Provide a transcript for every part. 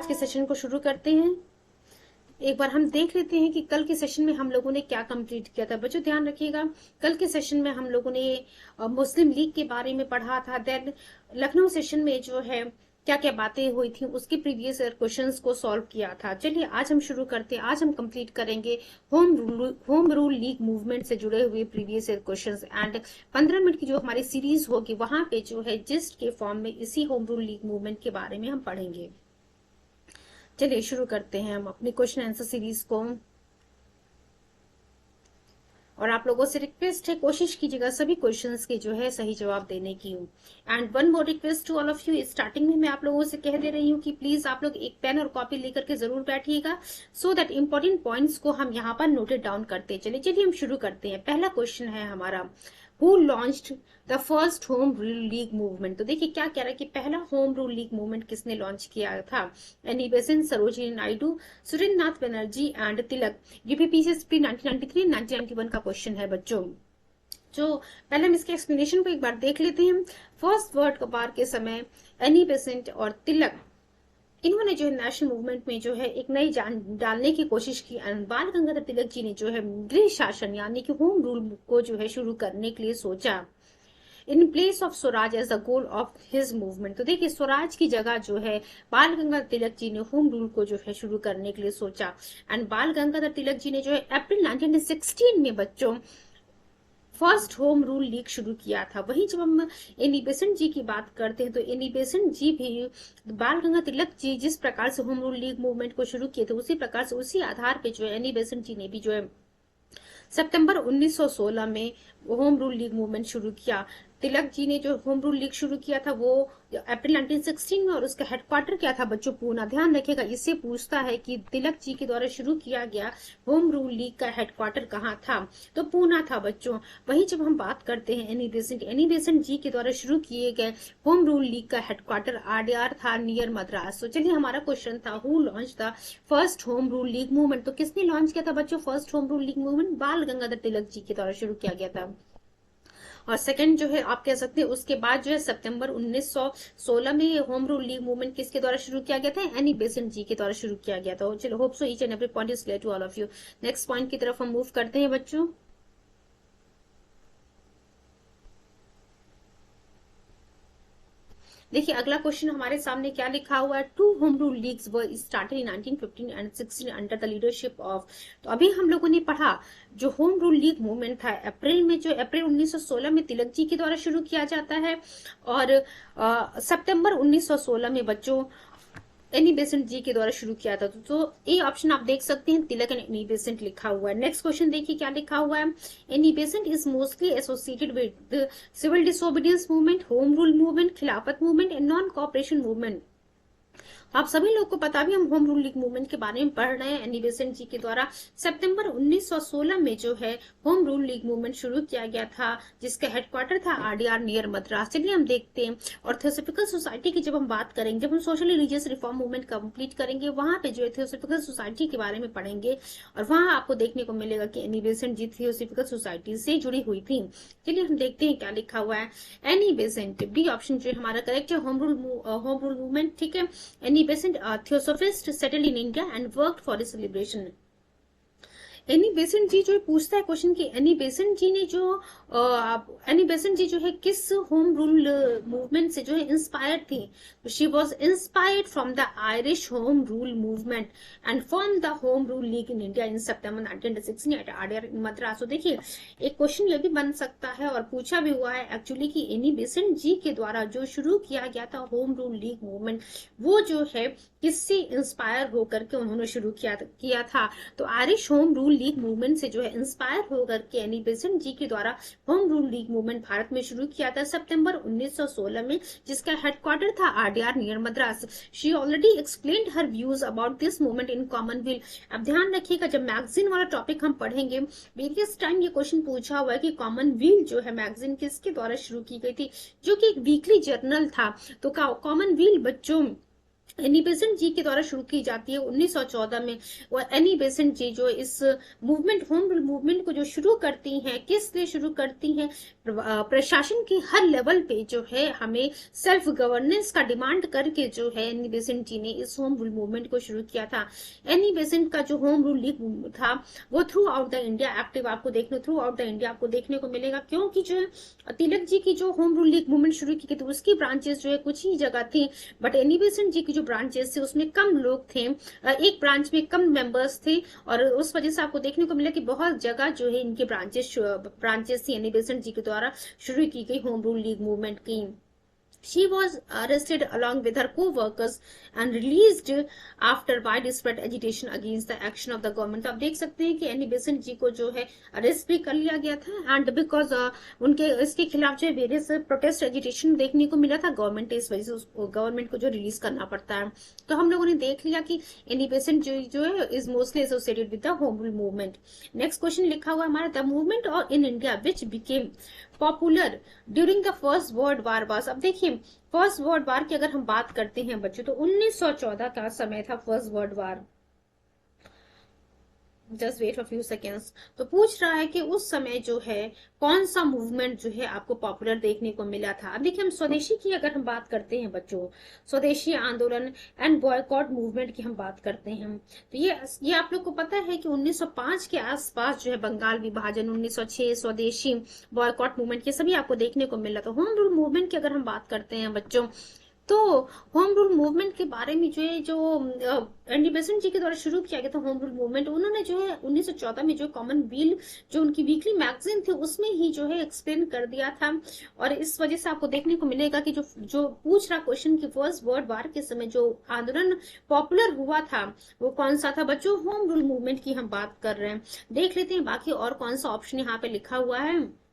आज के सेशन को शुरू करते हैं। एक बार हम देख लेते हैं कि कल के सेशन में हम लोगों ने क्या कंप्लीट किया था। बच्चों ध्यान रखिएगा, कल के सेशन में हम लोगों ने मुस्लिम लीग के बारे में पढ़ा था। देन लखनऊ सेशन में जो है क्या क्या बातें हुई थी उसके प्रीवियस ईयर क्वेश्चंस को सॉल्व किया था। चलिए आज हम शुरू करते हैं। आज हम कंप्लीट करेंगे होम रूल लीग मूवमेंट से जुड़े हुए previous year questions and 15 minute की जो हमारी सीरीज होगी वहां पे जो है जिस्ट के फॉर्म में इसी होम रूल लीग मूवमेंट के बारे में हम पढ़ेंगे। चलिए शुरू करते हैं हम अपनी क्वेश्चन आंसर सीरीज को। और आप लोगों से रिक्वेस्ट है, कोशिश कीजिएगा सभी क्वेश्चंस के जो है सही जवाब देने की। And one more request to all of you, starting में मैं आप लोगों से कह दे रही हूँ कि प्लीज आप लोग एक पेन और कॉपी लेकर के जरूर बैठिएगा, सो दैट इंपॉर्टेंट पॉइंट्स को हम यहाँ पर नोटेड डाउन करते चलिए। चलिए हम शुरू करते हैं। पहला क्वेश्चन है हमारा, who launched the first home rule league movement. तो देखिए क्या कह रहा है कि पहला होम रूल लीग मूवमेंट किसने लॉन्च किया था। Annie Besant, Sarojini Naidu, Surendra Nath Banerjee and Tilak. UPPCSP 1993 1991 का क्वेश्चन है बच्चों। जो पहले हम इसके एक्सप्लेनेशन को एक बार देख लेते हैं। फर्स्ट वर्ल्ड वार के समय एनी बेसेंट और तिलक इन्होंने जो है नेशनल मूवमेंट में जो है एक नई जान डालने की कोशिश की। बाल गंगाधर तिलक जी ने जो है गृह शासन यानी कि होम रूल को जो है शुरू करने के लिए सोचा, in place of Swaraj as the goal of his movement. तो देखिए स्वराज की जगह जो है बाल गंगाधर तिलक जी ने होम रूल को जो है शुरू करने के लिए सोचा। एंड बाल गंगाधर तिलक जी ने जो है अप्रैल 1916 में बच्चों फर्स्ट होम रूल लीग शुरू किया था। वहीं जब हम एनी बेसेंट जी की बात करते हैं तो एनी बेसेंट जी भी बाल गंगाधर तिलक जी जिस प्रकार से होम रूल लीग मूवमेंट को शुरू किए थे उसी प्रकार से उसी आधार पे जो है एनी बेसेंट जी ने भी जो है सितंबर 1916 में होम रूल लीग मूवमेंट शुरू किया। तिलक जी ने जो होम रूल लीग शुरू किया था वो अप्रैल 1916 में, और उसका हेडक्वार्टर क्या था बच्चों, पूना। ध्यान रखिएगा, इससे पूछता है कि तिलक जी के द्वारा शुरू किया गया होम रूल लीग का हेडक्वार्टर कहाँ था, तो पूना था बच्चों। वहीं जब हम बात करते हैं एनी बेसेंट जी के द्वारा शुरू किए गए होम रूल लीग का हेडक्वार्टर आडयार था, नियर मद्रास। तो चलिए हमारा क्वेश्चन था, who launch the first home rule league movement. तो किसने लॉन्च किया था बच्चों first home rule league movement, बाल गंगाधर तिलक जी के द्वारा शुरू किया गया था। और सेकंड जो है आप कह सकते हैं उसके बाद जो है सितंबर 1916 में ये होम रूल लीग मूवमेंट किसके द्वारा शुरू किया गया था, एनी बेसेंट जी के द्वारा शुरू किया गया था। चलो hope so each and every point is clear to all of you. Next point की तरफ हम मूव करते हैं बच्चों। देखिए अगला क्वेश्चन हमारे सामने क्या लिखा हुआ है, two home rule leagues were started in 1915 and 16 under the leadership of. तो अभी हम लोगों ने पढ़ा जो होम रूल लीग मूवमेंट था अप्रैल 1916 में तिलक जी के द्वारा शुरू किया जाता है, और सितंबर 1916 में बच्चों एनी बेसेंट जी के द्वारा शुरू किया था। तो ये ऑप्शन आप देख सकते हैं, तिलक एंड एनी बेसेंट लिखा हुआ है। नेक्स्ट क्वेश्चन देखिए क्या लिखा हुआ है, Annie Besant is mostly associated with civil disobedience movement, home rule movement, Khilafat movement and non cooperation movement. आप सभी लोग को पता भी, हम होम रूल लीग मूवमेंट के बारे में पढ़ रहे हैं। एनी बेसेंट जी के द्वारा सितंबर 1916 में जो है होम रूल लीग मूवमेंट शुरू किया गया था, जिसका हेडक्वार्टर था आरडीआर नियर मद्रास। चलिए हम देखते हैं। और थियोसॉफिकल सोसाइटी की जब हम बात करेंगे, जब हम social religious reform movement complete करेंगे वहां पे जो है थियोसॉफिकल सोसाइटी के बारे में पढ़ेंगे, और वहां आपको देखने को मिलेगा कि एनी बेसेंट जी थियोसॉफिकल सोसाइटी से जुड़ी हुई थी। चलिए हम देखते हैं क्या लिखा हुआ है। एनी बेसेंट, बी ऑप्शन जो हमारा करेक्ट है, होम रूल मूवमेंट, ठीक है। Annie Besant theosophist settled in India and worked for its liberation। Annie Besant ji जो पूछता है क्वेश्चन कि एनी बेसेंट जी ने जो है किस होम रूल मूवमेंट से जो है इंस्पायर्ड थी। She was inspired from the Irish home rule movement and form the home rule league in India in सितंबर 1916 एट आडयार इन मद्रास। तो देखिए एक क्वेश्चन ये भी बन सकता है और पूछा भी हुआ है एक्चुअली कि एनी बेसेंट जी के द्वारा जो शुरू किया गया था होम रूल लीग मूवमेंट, वो जो है किससे इंस्पायर होकर के उन्होंने शुरू किया था। तो Irish home rule league movement से जो है इंस्पायर होकर के एनी बेसेंट जी के द्वारा home rule league movement Bharat में शुरू किया था सितंबर 1916 में, जिसका हेडक्वार्टर था RDR near Madras. She already explained her views about this movement in Commonwealth. अब ध्यान रखिएगा, जब मैगजीन वाला टॉपिक हम पढ़ेंगे, वेरियस टाइम ये क्वेश्चन पूछा हुआ है कि कॉमनवेल्थ जो है मैगजीन किसके द्वारा शुरू की गई थी, जो कि एक वीकली जर्नल था। तो कॉमनवेल्थ बच्चों एनी बेसेंट जी के द्वारा शुरू की जाती है 1914 में। और एनी बेसेंट जी जो इस मूवमेंट, होम रूल मूवमेंट को जो शुरू करती हैं, किस लिए शुरू करती हैं? प्रशासन के हर लेवल पे जो है हमें सेल्फ गवर्नेंस का डिमांड करके जो है एनी बेसेंट जी ने इस होम रूल मूवमेंट को शुरू किया था। एनी बेसेंट का जो होम रूल लीग था वो through out the India active आपको देखने, थ्रू आउट द इंडिया आपको देखने को मिलेगा, क्योंकि जो है तिलक जी की जो होम रूल लीग मूवमेंट शुरू की थी उसकी ब्रांचेस जो है कुछ ही जगह थी, बट एनी बेसेंट जी की जो ब्रांचेस थे उसमें कम लोग थे, एक ब्रांच में कम मेंबर्स थे, और उस वजह से आपको देखने को मिला कि बहुत जगह जो है इनके ब्रांचेस थी एनी बेसेंट जी के द्वारा शुरू की गई होम रूल लीग मूवमेंट की। She was arrested along with her co-workers and released after widespread agitation against the action of the government। आप देख सकते हैं कि एनी बेसेंट जी को जो है अरेस्ट भी कर लिया गया था, एंड बिकॉज उनके इसके खिलाफ जो वेरियस प्रोटेस्ट एजिटेशन देखने को मिला था गवर्नमेंट, इस वजह से गवर्नमेंट को जो रिलीज करना पड़ता है। तो हम लोगों ने देख लिया कि एनी बेसेंट जो है is mostly associated with the home rule movement. Next question लिखा हुआ हमारा, द मूवमेंट और in India which became popular during the First world war was. अब देखिए फर्स्ट वर्ल्ड वार की अगर हम बात करते हैं बच्चों तो 1914 का समय था first world war. Just wait for few seconds. तो पूछ रहा है कि उस समय जो है कौन सा मूवमेंट जो है आपको पॉपुलर देखने को मिला था। अब देखिए हम स्वदेशी की अगर हम बात करते हैं बच्चों, स्वदेशी आंदोलन एंड बॉयकॉट मूवमेंट की हम बात करते हैं, तो ये आप लोग को पता है कि 1905 के आसपास जो है बंगाल विभाजन, 1906 स्वदेशी, बॉयकॉट मूवमेंट, ये सभी आपको देखने को मिला। तो होम रूल मूवमेंट की अगर हम बात करते हैं बच्चों, तो होम रूल मूवमेंट के बारे में जो है जो एनी बेसेंट जी के द्वारा शुरू किया गया था होम रूल मूवमेंट, उन्होंने जो है 1914 में जो कॉमन वील जो उनकी वीकली मैगजीन थी उसमें ही जो है एक्सप्लेन कर दिया था। और इस वजह से आपको देखने को मिलेगा कि जो पूछ रहा क्वेश्चन की फर्स्ट वर्ल्ड वार के समय जो आंदोलन पॉपुलर हुआ था वो कौन सा था बच्चों? होम रूल मूवमेंट की हम बात कर रहे हैं। देख लेते हैं बाकी और कौन सा ऑप्शन यहाँ पे लिखा हुआ है।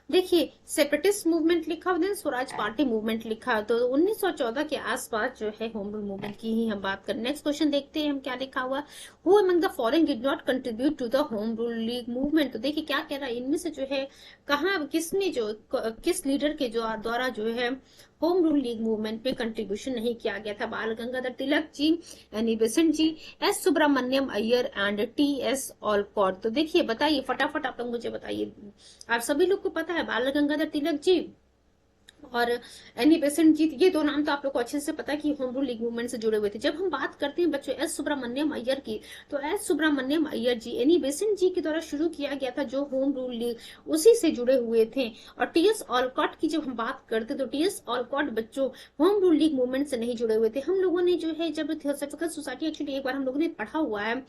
देखिए सेपरेटिस्ट मूवमेंट लिखा हुआ है, स्वराज पार्टी मूवमेंट लिखा है, तो 1914 के आसपास जो है होम रूल मूवमेंट की ही हम बात करें। नेक्स्ट क्वेश्चन देखते हैं हम क्या लिखा हुआ, who among the following did not contribute to the home rule league movement. तो देखिए क्या कह रहा है, इनमें से जो है कहाँ किसने जो किस लीडर के जो द्वारा जो है होम रूल लीग मूवमेंट में कंट्रीब्यूशन नहीं किया गया था? Bal Gangadhar Tilak ji, Annie Besant ji, S Subramaniam Iyer and T S Olcott. तो देखिए बताइए फटाफट आप लोग मुझे बताइए, आप सभी लोग को पता है बाल गंगाधर तिलक जी और एनी बेसेंट जी, ये दो नाम तो आप लोग को अच्छे से पता है कि होम रूल लीग मूवमेंट से जुड़े हुए थे। जब हम बात करते हैं बच्चों एस सुब्रमण्यम अय्यर की, तो एस सुब्रमण्यम अय्यर जी एनी बेसेंट जी के द्वारा शुरू किया गया था जो होम रूल लीग, उसी से जुड़े हुए थे। और टीएस ऑलकॉट की जब हम बात करते तो टीएस ऑलकॉट बच्चों होम रूल लीग मूवमेंट से नहीं जुड़े हुए थे। हम लोगों ने जो है जब थियोसॉफिकल सोसाइटी एक्चुअली एक बार हम लोगों ने पढ़ा हुआ है,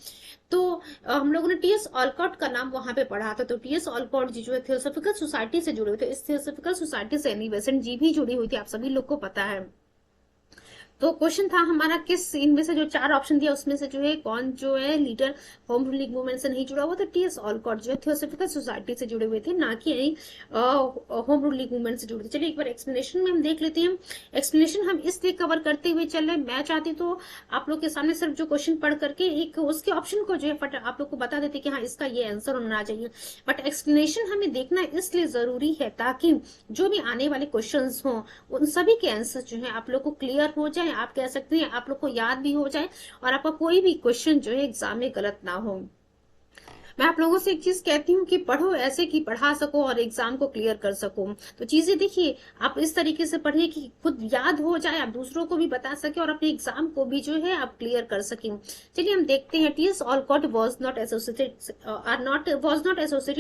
तो हम लोगों ने टीएस ऑलकॉट का नाम वहां पे पढ़ा था। तो टीएस ऑलकॉट जी जो है थियोसॉफिकल सोसाइटी से जुड़े हुए थे। इस थियोसॉफिकल सोसाइटी से एनी बेसेंट जी भी जुड़ी हुई थी, आप सभी लोग को पता है। तो क्वेश्चन था हमारा किस इनमें से जो चार ऑप्शन दिया उसमें से जो है कौन जो है leader home rule league movement से नहीं जुड़ा हुआ था? टीएस ऑलकॉट जो है थियोसॉफिकल सोसाइटी से जुड़े हुए थे, ना कि होम रूल लीग मूवमेंट से जुड़े थे। चलिए एक बार एक्सप्लेनेशन में हम देख लेते हैं। एक्सप्लेनेशन हम इसलिए कवर करते हुए चल रहे, मैं चाहती तो आप लोग के सामने सिर्फ जो क्वेश्चन पढ़ करके एक उसके ऑप्शन को जो है आप लोग को बता देते कि हाँ इसका ये आंसर होना चाहिए, बट एक्सप्लेनेशन हमें देखना इसलिए जरूरी है ताकि जो भी आने वाले क्वेश्चन हों उन सभी के आंसर जो है आप लोग को क्लियर हो जाए, आप कह सकते हैं आप लोग को याद भी हो जाए और आपका कोई भी क्वेश्चन जो है एग्जाम में गलत ना हो। मैं आप लोगों से एक चीज कहती हूँ कि पढ़ो ऐसे कि पढ़ा सको और एग्जाम को क्लियर कर सको। तो चीजें देखिए आप इस तरीके से पढ़िए कि खुद याद हो जाए, आप दूसरों को भी बता सके और अपने एग्जाम को भी जो है आप क्लियर कर सके। चलिए हम देखते हैं। TS Olcott was not associated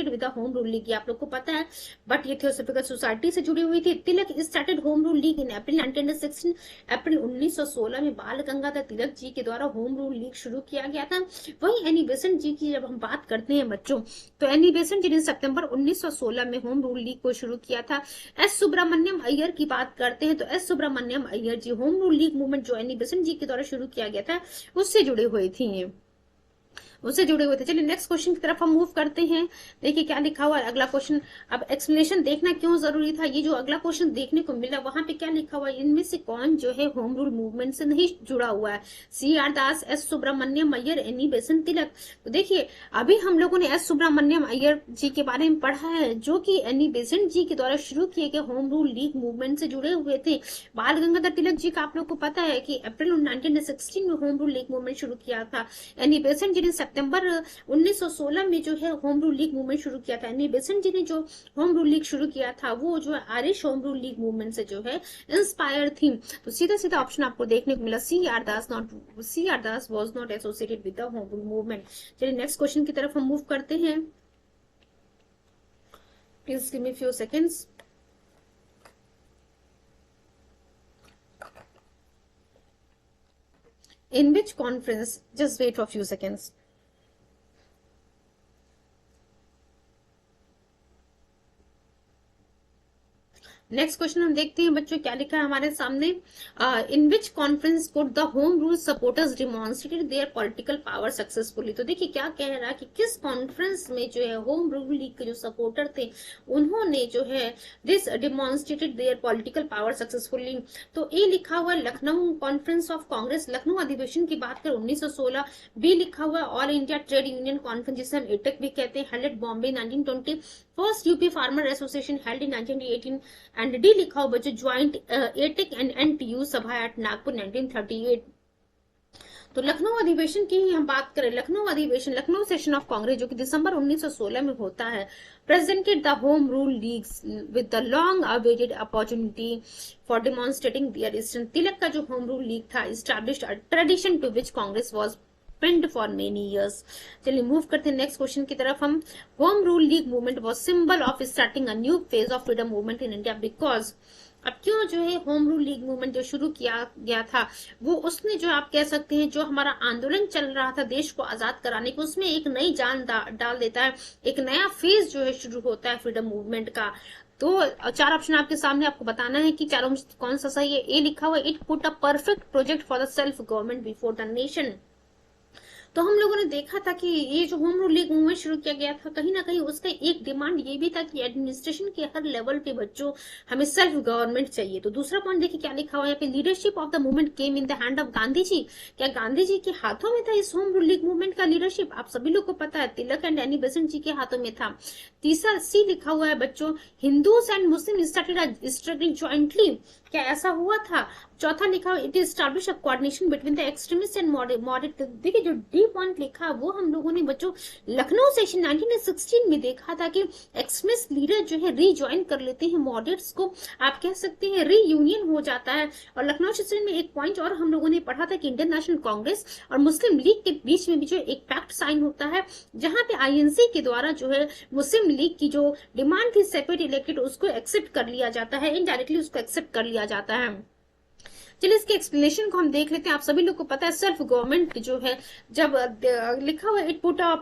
with the home rule league, आप लोग को पता है, बट ये थियोसॉफिकल सोसाइटी से जुड़ी हुई थी। तिलक स्टार्टेड होम रूल लीग इन अप्रैल 1916, अप्रैल 1916 में बाल गंगाधर तिलक जी के द्वारा होम रूल लीग शुरू किया गया था। वही एनी बेसेंट जी की जब हम बात करते हैं बच्चों, तो एनी बेसेंट जी ने सितंबर 1916 में होम रूल लीग को शुरू किया था। एस सुब्रमण्यम अय्यर की बात करते हैं तो एस सुब्रमण्यम अय्यर जी होम रूल लीग मूवमेंट जो एनी बेसेंट जी के द्वारा शुरू किया गया था उससे जुड़े हुए थी। उससे जुड़े हुए थे। चलिए नेक्स्ट क्वेश्चन की तरफ हम मूव करते हैं। देखिए क्या लिखा हुआ है अगला क्वेश्चन। अब एक्सप्लेनेशन देखना क्यों जरूरी था, ये जो अगला क्वेश्चन देखने को मिला वहां पे क्या लिखा हुआ है, इनमें से कौन जो है होम रूल मूवमेंट से नहीं जुड़ा हुआ है। C R Das, S Subramaniam Iyer, Annie Besant Tilak. तो देखिए अभी हम लोगों ने एस सुब्रमण्यम अय्यर जी के बारे में पढ़ा है, जो कि एनी बेसेंट जी के द्वारा शुरू किए गए होम रूल लीग मूवमेंट से जुड़े हुए थे। बाल गंगाधर तिलक जी का आप लोग को पता है कि अप्रैल 1916 में होम रूल लीग मूवमेंट शुरू किया था। एनी बेसेंट जी ने सितंबर 1916 में जो है होम रूल लीग मूवमेंट शुरू किया था। एनी बेसेंट जी ने जो होम रूल लीग शुरू किया था वो जो है Irish home rule league movement से जो है इंस्पायर थी। तो सीधा सीधा ऑप्शन आपको देखने को मिला, C R Das was not associated with the home rule movement. चलिए नेक्स्ट क्वेश्चन की तरफ हम मूव करते हैं। Please give me few seconds. In which conference, just wait for a few seconds. Next question हम देखते हैं बच्चों क्या लिखा है हमारे सामने। In which conference could the home rule supporters demonstrated their political power successfully. तो देखिए क्या कह रहा है कि किस कॉन्फ्रेंस में जो है होम रूल लीग के जो सपोर्टर थे उन्होंने जो है this demonstrated their political power successfully. तो ए लिखा हुआ है लखनऊ कॉन्फ्रेंस ऑफ कांग्रेस, लखनऊ अधिवेशन की बात करें 1916। बी लिखा हुआ है all India trade union conference जिसे हम एटेक भी कहते हैं, held at Bombay 1920। First UP farmer association held in 1918। And D लिखा हो बच्चों ज्वाइंट एटेक एंड एनटीयू सभा एट नागपुर 1938। तो लखनऊ अधिवेशन की ही हम बात करें, लखनऊ अधिवेशन, लखनऊ सेशन ऑफ कांग्रेस जो कि दिसंबर 1916 में होता है, presented the home rule leagues with the long awaited opportunity for demonstrating their strength। तिलक का जो होम रूल लीग था established a tradition to which Congress was pinned for many years। चलिए मूव करते हैं नेक्स्ट क्वेश्चन की तरफ हम। Home rule league movement was symbol of starting a new phase of freedom movement in India because अब क्यों जो है होम रूल लीग मूवमेंट जो शुरू किया गया था वो उसने जो आप कह सकते हैं जो हमारा आंदोलन चल रहा था देश को आजाद कराने की उसमें एक नई जान डाल देता है, एक नया फेज जो है शुरू होता है फ्रीडम मूवमेंट का। तो चार ऑप्शन आपके सामने, आपको बताना है कि चारों में कौन सा सही है। ए लिखा हुआ it put a perfect project for the self government before the nation. तो हम लोगों ने देखा था कि ये जो होम रूल लीग मूवमेंट शुरू किया गया था कहीं ना कहीं उसका एक डिमांड ये भी था कि एडमिनिस्ट्रेशन के हर लेवल पे बच्चों हमें सेल्फ गवर्नमेंट चाहिए। तो दूसरा पॉइंट देखिए क्या लिखा हुआ है पे, leadership of the movement came in the hand of Gandhi ji. क्या गांधी जी के हाथों में था इस होम रूल लीग मूवमेंट का लीडरशिप? आप सभी लोग को पता है Tilak and Annie Besant ji के हाथों में था। तीसरा सी लिखा हुआ है बच्चों Hindus and Muslim started struggling jointly. क्या ऐसा हुआ था? चौथा लिखा हुआ it establish a coordination between the extremist and moderate. देखिए जो डी पॉइंट लिखा वो हम लोगों ने बच्चों लखनऊ सेशन 1916 में देखा था कि एक्सट्रीमिस्ट लीडर जो है रीज्वाइन कर लेते हैं मॉडरेट्स को, आप कह सकते हैं रीयूनियन हो जाता है। और लखनऊ सेशन में एक पॉइंट और हम लोगों ने पढ़ा था कि इंडियन नेशनल कांग्रेस और मुस्लिम लीग के बीच में भी जो एक पैक्ट साइन होता है जहां पे आईएनसी के द्वारा जो है मुस्लिम लीग की जो डिमांड थी सेपरेट इलेक्टेड उसको एक्सेप्ट कर लिया जाता है, इनडायरेक्टली उसको एक्सेप्ट कर लिया जाता है। चलिए इसके एक्सप्लेनेशन को हम देख लेते हैं। आप सभी लोग को पता है सेल्फ गवर्नमेंट जो है जब लिखा हुआ it put a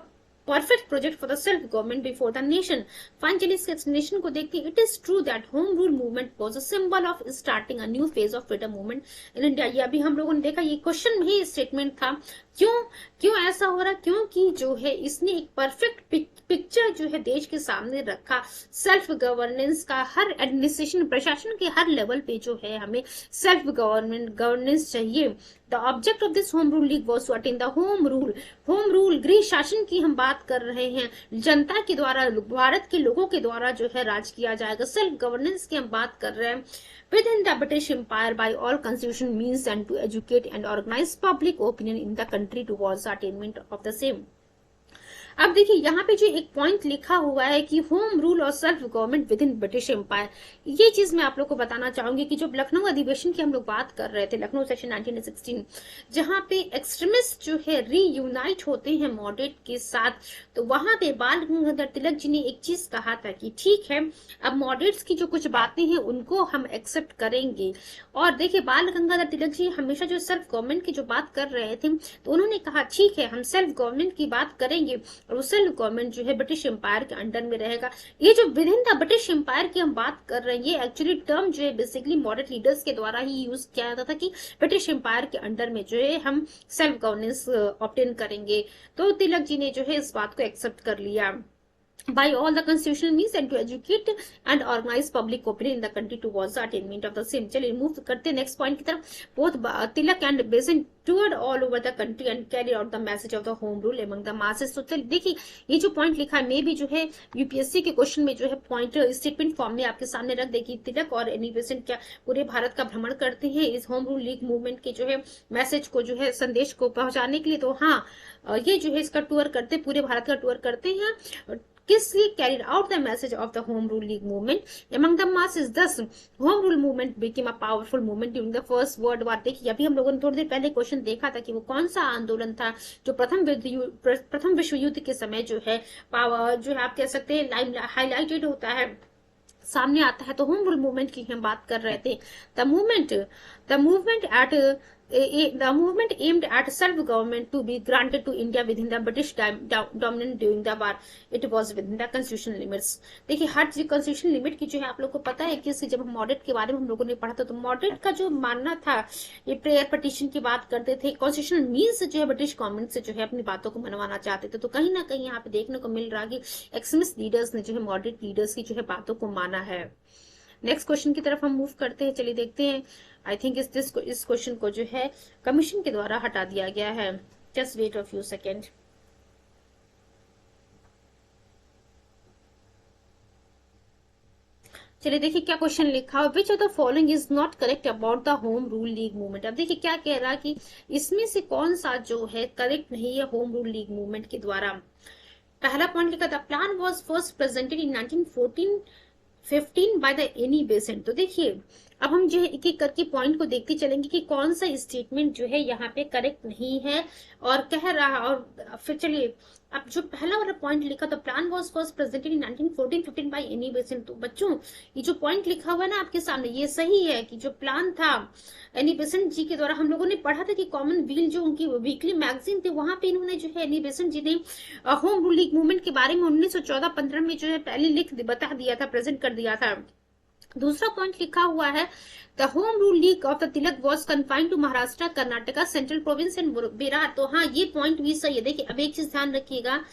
perfect project for the self government before the nation. Finally इसके एक्सप्लेनेशन को देखते हैं। It is true that home rule movement was a symbol of starting a new phase of freedom movement in India. ये अभी हम लोगों ने देखा, ये क्वेश्चन में ही स्टेटमेंट था। क्यों ऐसा हो रहा? क्योंकि जो है इसने एक परफेक्ट पिक्चर जो है देश के सामने रखा सेल्फ गवर्नेंस का। हर एडमिनिस्ट्रेशन प्रशासन के हर लेवल पे जो है हमें सेल्फ गवर्नेंस चाहिए। The object of this home rule league was to attain the home rule गृह शासन की हम बात कर रहे हैं, जनता के द्वारा भारत के लोगों के द्वारा जो है राज किया जाएगा। सेल्फ गवर्नेंस की हम बात कर रहे हैं within the British Empire by all constitutional means and to educate and organize public opinion in the country towards the attainment of the same। अब देखिए यहाँ पे जो एक पॉइंट लिखा हुआ है कि होम रूल और self government within British empire, ये चीज मैं आप लोग को बताना चाहूंगी कि जब लखनऊ अधिवेशन की हम लोग बात कर रहे थे, लखनऊ सेशन 1916, जहां पे एक्सट्रीमिस्ट जो है रीयूनाइट होते हैं मॉडरेट के साथ, तो वहां पे बाल गंगाधर तिलक जी ने एक चीज कहा था कि ठीक है अब मॉडरेट्स की जो कुछ बातें हैं उनको हम एक्सेप्ट करेंगे। और देखिए बाल गंगाधर तिलक जी हमेशा जो सेल्फ गवर्नमेंट की जो बात कर रहे थे तो उन्होंने कहा ठीक है हम सेल्फ गवर्नमेंट की बात करेंगे, और वो सेल्फ गवर्नमेंट जो है ब्रिटिश एम्पायर के अंडर में रहेगा। ये जो within the British empire की हम बात कर रहे हैं, ये एक्चुअली टर्म जो है बेसिकली मॉडर्न लीडर्स के द्वारा ही यूज किया जाता था कि ब्रिटिश एम्पायर के अंडर में जो है हम सेल्फ गवर्नेंस ऑब्टेन करेंगे। तो तिलक जी ने जो है इस बात को एक्सेप्ट कर लिया by all the constitutional means and to educate and organize public opinion in the country towards the attainment of the same। चलिए मूव करते हैं नेक्स्ट पॉइंट की तरफ। both Tilak and Besant toured all over the country and carried out the message of the home rule among the masses। तो चलिए देखिए ये जो पॉइंट लिखा है, मे भी जो है यूपीएससी के क्वेश्चन में जो है पॉइंट स्टेटमेंट फॉर्म में आपके सामने रख देगी। तिलक और एनी बेसेंट क्या पूरे भारत का भ्रमण करते हैं इस होम रूल लीग मूवमेंट के जो है मैसेज को जो है संदेश को पहुंचाने के लिए। तो हाँ, ये जो है इसका टूर करते, पूरे भारत का टूर करते हैं। किसली carried out the message of the home rule league movement among the masses. This home rule movement became a powerful movement during the First World War. देखिए अभी हम लोगों ने थोड़ी देर पहले क्वेश्चन देखा था कि वो कौन सा आंदोलन था जो प्रथम विश्व युद्ध के समय जो है पावर जो है आप कह सकते हैं हाईलाइटेड होता है, सामने आता है। तो होम रूल मूवमेंट की हम बात कर रहे थे। The movement aimed at self-government to be granted to India within the British dominance during the war. It was within the constitutional limits। देखिए हर जो constitutional limit की जो है आप लोगों को पता है कि जब हम मॉडरेट के बारे में हम लोगों ने पढ़ा था, तो मॉडरेट का जो मानना था, ये प्रेयर पटिशन की बात करते थे, कॉन्स्टिट्यूशनल मीन्स जो है ब्रिटिश गवर्नमेंट से जो है अपनी बातों को मनवाना चाहते थे। तो कहीं ना कहीं यहाँ पे देखने को मिल रहा कि एक्सट्रीमिस्ट लीडर्स ने जो है मॉडरेट लीडर्स की जो है बातों को माना है। नेक्स्ट क्वेश्चन की तरफ हम मूव करते हैं। चलिए देखते हैं। आई थिंक इस क्वेश्चन को जो है कमीशन के द्वारा हटा दिया गया है। Just wait a few second. चलिए देखिए क्या क्वेश्चन लिखा है। Which of the following is not correct about the home rule league movement. अब देखिए क्या कह रहा है कि इसमें से कौन सा जो है करेक्ट नहीं है होम रूल लीग मूवमेंट के द्वारा। पहला पॉइंट लिखा था plan was first presented in 1915 by the Annie Besant. तो देखिए अब हम जो है एक एक करके पॉइंट को देखते चलेंगे कि कौन सा स्टेटमेंट जो है यहाँ पे करेक्ट नहीं है और कह रहा। और फिर चलिए अब जो पहला वाला पॉइंट लिखा तो plan was first presented in 1914-15 bye Annie Besant. तो बच्चों ये जो पॉइंट लिखा हुआ है ना आपके सामने, ये सही है कि जो प्लान था एनी बेसेंट जी के द्वारा, हम लोगों ने पढ़ा था कि कॉमन व्हील जो उनकी वीकली मैगजीन थी, वहां पे इन्होंने जो है एनी बेसेंट जी ने होम रूल लीग मूवमेंट के बारे में 1914-15 में जो है पहले लिख बता दिया था, प्रेजेंट कर दिया था। दूसरा पॉइंट लिखा हुआ है the home rule league of the Tilak was confined to Maharashtra, Karnataka, central province and Bihar. तो हाँ ये पॉइंट भी सही है। देखिए अब एक चीज ध्यान रखिएगा,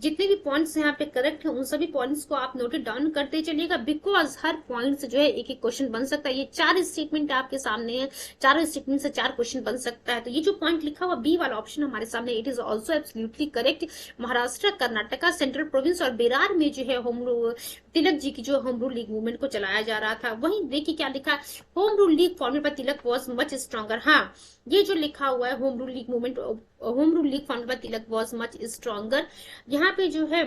जितने भी पॉइंट्स यहाँ पे करेक्ट है उन सभी पॉइंट्स को आप नोटेड डाउन करते चलिएगा, बिकॉज हर पॉइंट से जो है एक एक क्वेश्चन बन सकता है। ये 4 स्टेटमेंट आपके सामने है, 4 स्टेटमेंट से 4 क्वेश्चन बन सकता है। तो ये जो पॉइंट लिखा हुआ बी वाला ऑप्शन हमारे सामने, it is also absolutely correct. Maharashtra, Karnataka, central province और बिहार में जो है होम रूल तिलक जी की जो होम रूल लीग मूवमेंट को चलाया जा रहा था। वहीं देखिए क्या लिखा है, home rule league formed by Tilak was much stronger. हाँ ये जो लिखा हुआ है home rule league movement, home rule league formed by Tilak was much stronger. यहाँ पे जो है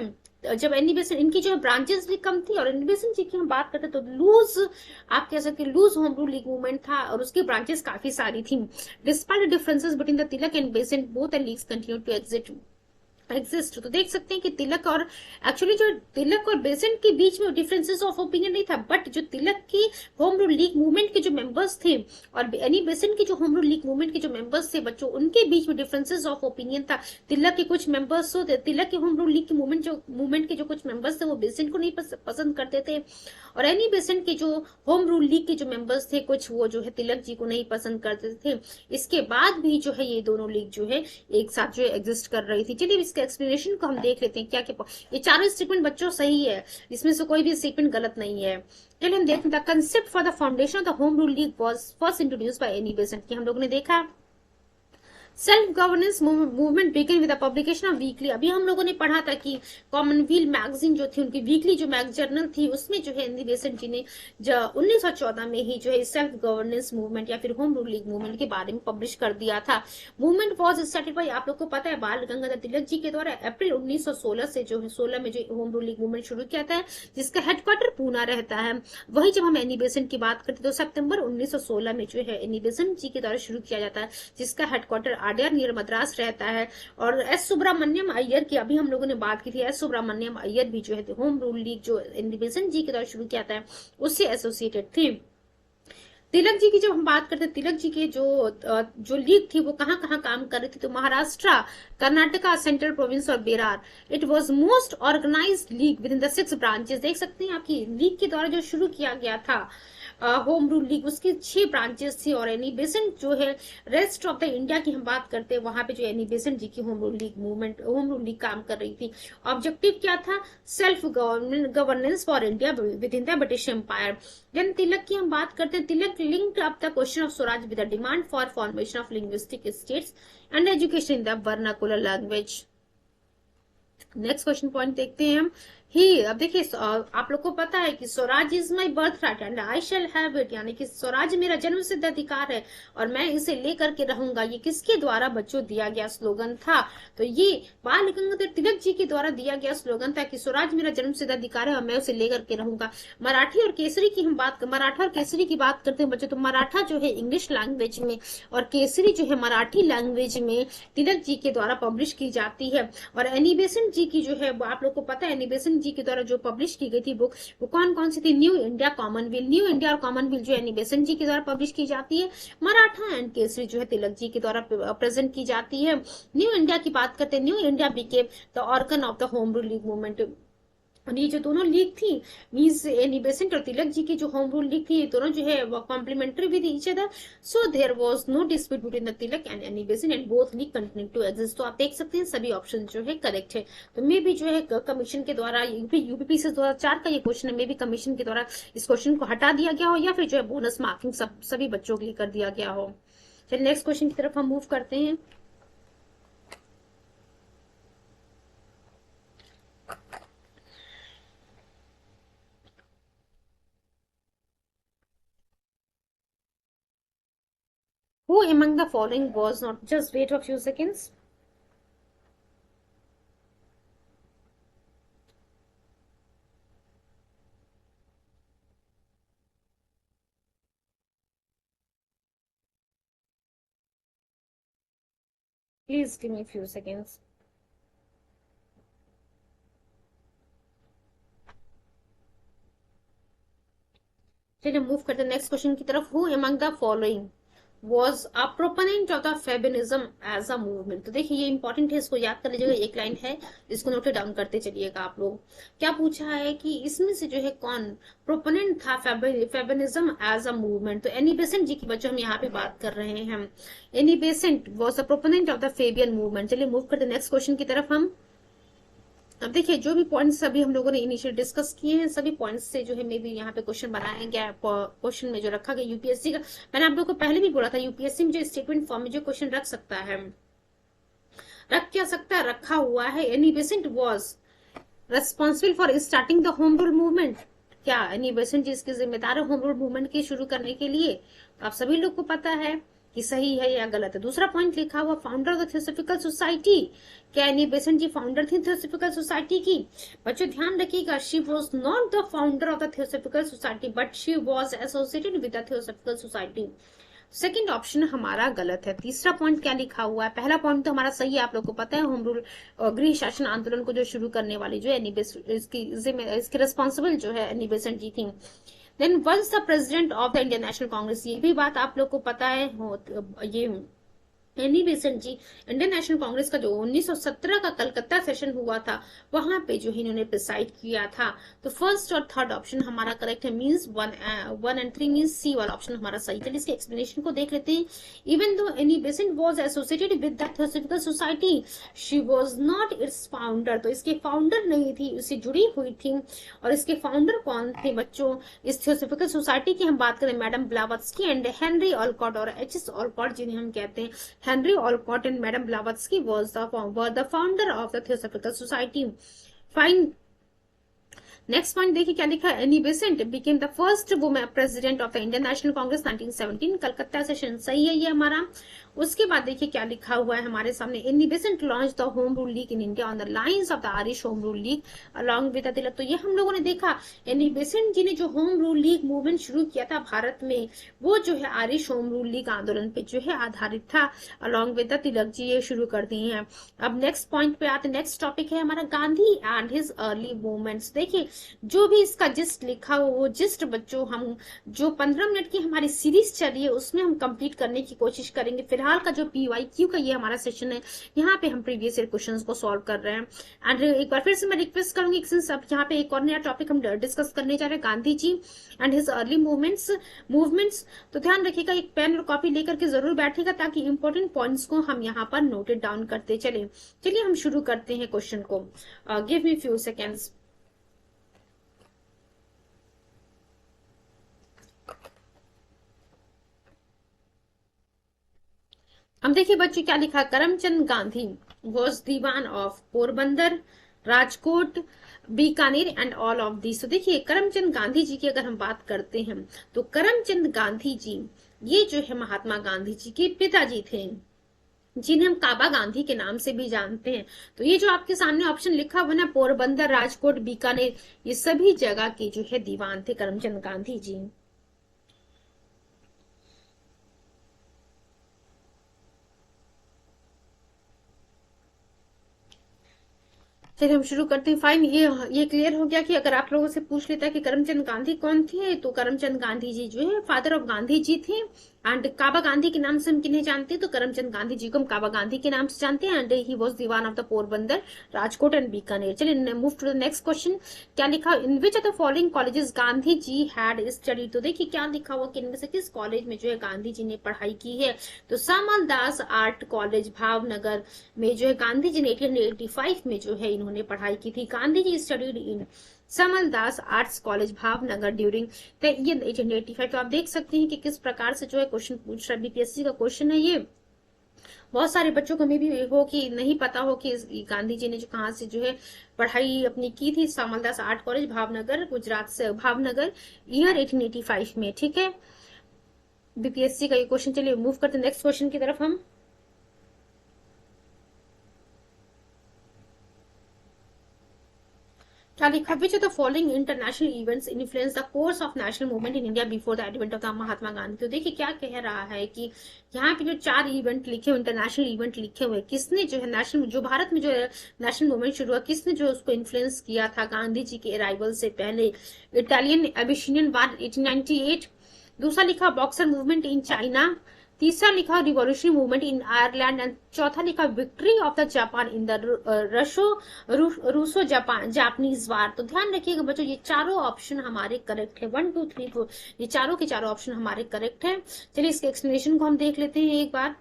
जब एनी बेसेंट इनकी जो है ब्रांचेस भी कम थी, और एनी बेसेंट जी की हम बात करते तो लूज आप कह सकते हैं loose home rule league movement था और उसकी ब्रांचेस काफी सारी थी। Despite the differences between the Tilak and Besant both the leagues continue to exist. तो देख सकते हैं कि तिलक और एक्चुअली जो तिलक और बेसेंट के बीच में डिफरेंसेस ऑफ ओपिनियन नहीं था, बट जो तिलक की होम रूल लीग मूवमेंट के जो मेंबर्स थे और एनी बेसेंट की जो होम रूल लीग मूवमेंट के जो मेंबर्स थे बच्चों, उनके बीच में डिफरेंसेस ऑफ ओपिनियन था। तिलक के कुछ मेंबर्स तो तिलक के होम रूल लीग की मूवमेंट के जो कुछ मेंबर्स थे वो बेसेंट को नहीं पसंद करते थे, और एनी बेसेंट के जो होम रूल लीग के जो मेंबर्स थे कुछ वो जो है तिलक जी को नहीं पसंद करते थे। इसके बाद भी जो है ये दोनों लीग जो है एक साथ जो एग्जिस्ट कर रही थी। चलिए इसके एक्सप्लेनेशन को हम देख लेते हैं क्या क्या। ये चारों स्टेटमेंट बच्चों सही है, इसमें से कोई भी स्टेटमेंट गलत नहीं है। चलिए हम देखते हैं the concept for the foundation of the home rule league was first introduced by Annie Besant की हम लोगों ने देखा। Self governance movement began with the publication of weekly. अभी हम लोगों ने पढ़ा था कि कॉमनवेल्थ मैगजीन जो थी उनकी वीकली जो जर्नल थी उसमें जो है एनी बेसेंट जी ने 1914 में ही जो है सेल्फ गवर्नेंस मूवमेंट या फिर होम रूल लीग मूवमेंट के बारे में पब्लिश कर दिया था। मूवमेंट वॉज स्टार्टेड बाय, आप लोग को पता है, बाल गंगाधर तिलक जी के द्वारा अप्रैल 1916 से जो है 16 में जो होम रूल लीग मूवमेंट शुरू किया था, जिसका हेडक्वार्टर पूना रहता है। वही जब हम एनी बेसेंट की बात करते तो सितंबर 1916 में जो है एनी बेसेंट जी के द्वारा शुरू किया जाता है, जिसका हेडक्वार्टर आड्यार नियर मद्रास रहता है। और एस सुब्रमण्यम अय्यर की अभी हम लोगों ने बात की थी, एस सुब्रमण्यम अय्यर भी जो है होम रूल लीग जो एनी बेसेंट जी के द्वारा शुरू किया था उससे एसोसिएटेड थी। तिलक जी की जब हम बात करते हैं, तिलक जी के जो लीग थी वो कहाँ कहाँ काम कर रही थी, तो महाराष्ट्र, कर्नाटका, सेंट्रल प्रोविंस और Bihar. It was most organised league within the 6 branches. देख सकते हैं आपकी लीग के द्वारा जो शुरू किया गया था होम रूल लीग, उसकी 6 ब्रांचेस थी। और एनी बेसेंट जो है रेस्ट ऑफ द इंडिया की हम बात करते हैं, वहां पे जो एनी बेसेंट जी की home rule league movement, home rule league काम कर रही थी। ऑब्जेक्टिव क्या था? Self governance for India within the British Empire. Then Tilak की हम बात करते हैं, Tilak linked up the question of swaraj with the demand for formation of linguistic states and education in the vernacular language. Next question point देखते हैं हम। ही, अब देखिए आप लोग को पता है कि Swaraj is my birth right and I shall have it, यानी कि स्वराज मेरा जन्म सिद्ध अधिकार है और मैं इसे लेकर के रहूंगा। ये किसके द्वारा बच्चों दिया गया स्लोगन था? तो ये बाल गंगाधर तिलक जी के द्वारा दिया गया स्लोगन था कि स्वराज मेरा जन्म सिद्ध अधिकार है और मैं उसे लेकर के रहूंगा। मराठी और केसरी की हम बात, मराठा और केसरी की बात करते हैं बच्चों, तो मराठा जो है इंग्लिश लैंग्वेज में और केसरी जो है मराठी लैंग्वेज में तिलक जी के द्वारा पब्लिश की जाती है। और एनी बेसेंट जी की जो है आप लोग को पता है, एनी बेसेंट जी के द्वारा जो पब्लिश की गई थी बुक, वो कौन कौन सी थी? New India, Commonwealth. New India और कॉमनवेल्थ जो एनी बेसेंट जी के द्वारा पब्लिश की जाती है। मराठा एंड केसरी जो है तिलक जी के द्वारा प्रेजेंट की जाती है। न्यू इंडिया की बात करते हैं, new India became the organ of the home rule league movement. और ये जो दोनों लीग थी, मीन्स एनी बेसेंट और तिलक जी की जो होम रूल लीग थी, ये दोनों जो है वो complementary with each other. So there was no dispute between the Tilak and Annie Besant and both league continue to exist. तो आप देख सकते हैं सभी ऑप्शन जो है करेक्ट है। तो मे भी जो है कमीशन के द्वारा, यूपीपी से 2004 का ये क्वेश्चन है, मे भी कमीशन के द्वारा इस क्वेश्चन को हटा दिया गया हो या फिर जो है बोनस मार्किंग सभी बच्चों के लिए कर दिया गया हो। चलिए नेक्स्ट क्वेश्चन की तरफ हम मूव करते हैं। Who among the following was not, just wait a few seconds. Please give me a few seconds. चलिए मूव करते हैं नेक्स्ट क्वेश्चन की तरफ। Who among the following was a proponent of the feminism as a movement. तो देखिए ये important है, इसको याद कर लीजिएगा, एक लाइन है, इसको नोट डाउन करते चलिएगा आप लोग। क्या पूछा है कि इसमें से जो है कौन प्रोपोनेंट था फेमिनिज्म एज अ मूवमेंट? तो एनी बेसेंट जी की बच्चों हम यहाँ पे बात कर रहे हैं। Annie Besant was a proponent of the Fabian movement. चलिए मूव करते नेक्स्ट क्वेश्चन की तरफ हम। अब देखिए जो भी पॉइंट्स अभी हम लोगों ने इनिशियल डिस्कस किए हैं, सभी पॉइंट्स से जो है मे भी यहाँ पे क्वेश्चन बनाया गया, क्वेश्चन में जो रखा गया यूपीएससी का। मैंने आप लोगों को पहले भी बोला था यूपीएससी में जो स्टेटमेंट फॉर्म में जो क्वेश्चन रख सकता है, रख क्या सकता है, रखा हुआ है। Annie Besant was responsible for starting the home rule movement. क्या एनी बेसेंट जी इसके जिम्मेदार है होम रूल मूवमेंट के शुरू करने के लिए? तो आप सभी लोग को पता है कि सही है या गलत है। दूसरा पॉइंट लिखा हुआ founder of the theosophical society. क्या एनी बेसेंट जी फाउंडर थी थियोसॉफिकल सोसाइटी की? बच्चों ध्यान रखिएगा, she was not the founder of the theosophical society but she was associated with the theosophical society. Second option हमारा गलत है। तीसरा पॉइंट क्या लिखा हुआ है? पहला पॉइंट तो हमारा सही है, आप लोग को पता है होम रूल गृह शासन आंदोलन को जो शुरू करने वाली जो एनी इसकी रिस्पॉन्सिबल जो है एनी बेसेंट जी थी। Then once the president of the Indian national Congress, ये भी बात आप लोग को पता है, ये Annie Besant ji Indian national Congress का जो 1917 का कलकत्ता सेशन हुआ था, वहां पे जो इन्होंने प्रिसाइड किया था। तो फर्स्ट और थर्ड ऑप्शन हमारा करेक्ट है, मींस 1 एंड 3 मींस सी वाला ऑप्शन हमारा सही है। इसके एक्सप्लेनेशन को देख लेते हैं। Even though Annie Besant was associated with the theosophical society, she was not it's founder. तो इसके फाउंडर नहीं थी, उससे जुड़ी हुई थी। और इसके फाउंडर कौन थे बच्चों? इस थियोसॉफिकल सोसाइटी की हम बात करें, madam Blavatsky and Henry Olcott और एच.एस. ऑलकॉट, जिन्हें हम कहते हैं Henry Olcott and Madame Blavatsky were the founder of the Theosophical Society. Fine. Next point देखिए क्या लिखा है, Annie Besant became the first women president of the Indian national Congress 1917 Calcutta session. सही है ये हमारा। उसके बाद देखिए क्या लिखा हुआ है हमारे सामने, Annie Besant launch the home rule league in India on the lines of the Irish home rule league along with Tilak. तो ये हम लोगों ने देखा, एनी बेसेंट जी ने जो होम रूल लीग मूवमेंट शुरू किया था भारत में, वो जो है आयरिश होम रूल लीग आंदोलन पे जो है आधारित था, अलॉन्ग विद तिलक जी ये शुरू कर दिए हैं। अब नेक्स्ट पॉइंट पे आते, नेक्स्ट टॉपिक है हमारा Gandhi and his early movements. देखिए जो भी इसका जिस्ट लिखा हो वो जिस्ट बच्चों हम जो 15 मिनट की हमारी सीरीज चल रही है उसमें हम कंप्लीट करने की कोशिश करेंगे। फिलहाल का जो PYQ का ये हमारा सेशन है, यहाँ पे हम प्रीवियस ईयर क्वेश्चन को सॉल्व कर रहे हैं। एंड एक बार फिर से मैं रिक्वेस्ट करूंगी, सिंस अब यहाँ पे एक और नया टॉपिक हम डिस्कस करने जा रहे हैं, गांधी जी एंड हिज अर्ली मूवमेंट्स। तो ध्यान रखिएगा, एक पेन और कॉपी लेकर के जरूर बैठेगा ताकि इंपॉर्टेंट पॉइंट्स को हम यहाँ पर नोटेड डाउन करते चले। चलिए हम शुरू करते हैं क्वेश्चन को। Give me few seconds. अब देखिए बच्चों क्या लिखा, Karamchand Gandhi was Dewan of Porbandar, Rajkot, Bikaner and all of this. तो देखिए करमचंद गांधी जी की अगर हम बात करते हैं तो करमचंद गांधी जी ये जो है महात्मा गांधी जी के पिताजी थे, जिन्हें हम काबा गांधी के नाम से भी जानते हैं। तो ये जो आपके सामने ऑप्शन लिखा हुआ ना, पोरबंदर, राजकोट, बीकानेर, ये सभी जगह के जो है दीवान थे करमचंद गांधी जी। चलिए हम शुरू करते हैं। फाइन, ये क्लियर हो गया कि अगर आप लोगों से पूछ लेता है कि करमचंद गांधी कौन थे, तो करमचंद गांधी जी जो है फादर ऑफ गांधी जी थे। एंड काबा गांधी के नाम से हम किन्हें जानते हैं, तो करमचंद गांधी जी को हम काबा गांधी के नाम से जानते हैं। And he was Dewan of the Porbandar, Rajkot and Bikaner. चलिए move to the next question. क्या लिखा, in which of the following colleges Gandhi ji had study. तो देखिए क्या लिखा हुआ कि इनमें से किस कॉलेज में जो है गांधी जी ने पढ़ाई की है। तो सामल दास आर्ट कॉलेज भावनगर में जो है गांधी जी ने 1885 में जो है इन्होंने पढ़ाई की थी। Gandhi ji studied in Samaldas arts college Bhavnagar during the year 1885। तो आप देख सकते हैं कि किस प्रकार से जो है क्वेश्चन पूछ रहा है, BPSC का क्वेश्चन है ये। बहुत सारे बच्चों को में भी हो कि नहीं पता हो कि गांधी जी ने जो कहाँ से जो है पढ़ाई अपनी की थी, सामलदास आर्ट कॉलेज भावनगर, गुजरात से, भावनगर, ईयर 1885 में। ठीक है, BPSC का ये क्वेश्चन। चलिए मूव करते नेक्स्ट क्वेश्चन की तरफ हम। क्या लिखा, which of the following international events influence the course of national movement in India before the advent of the Mahatma Gandhi. तो देखिए क्या कह रहा है कि यहाँ पे जो 4 इवेंट लिखे हुए, इंटरनेशनल इवेंट लिखे हुए, किसने जो है नेशनल, जो भारत में जो है नेशनल मूवमेंट शुरू हुआ, किसने जो उसको इन्फ्लुएंस किया था गांधी जी के अराइवल से पहले। Italian Abyssinian war 1898। दूसरा लिखा बॉक्सर मूवमेंट इन चाइना। तीसरा लिखा revolutionary movement in Ireland. And चौथा लिखा victory of the Japan in the Russo Japanese war. तो ध्यान रखिएगा बच्चों, ये चारों ऑप्शन हमारे करेक्ट है। 1 2 3 4 ये चारों के चारों ऑप्शन हमारे करेक्ट है। चलिए इसके एक्सप्लेनेशन को हम देख लेते हैं एक बार।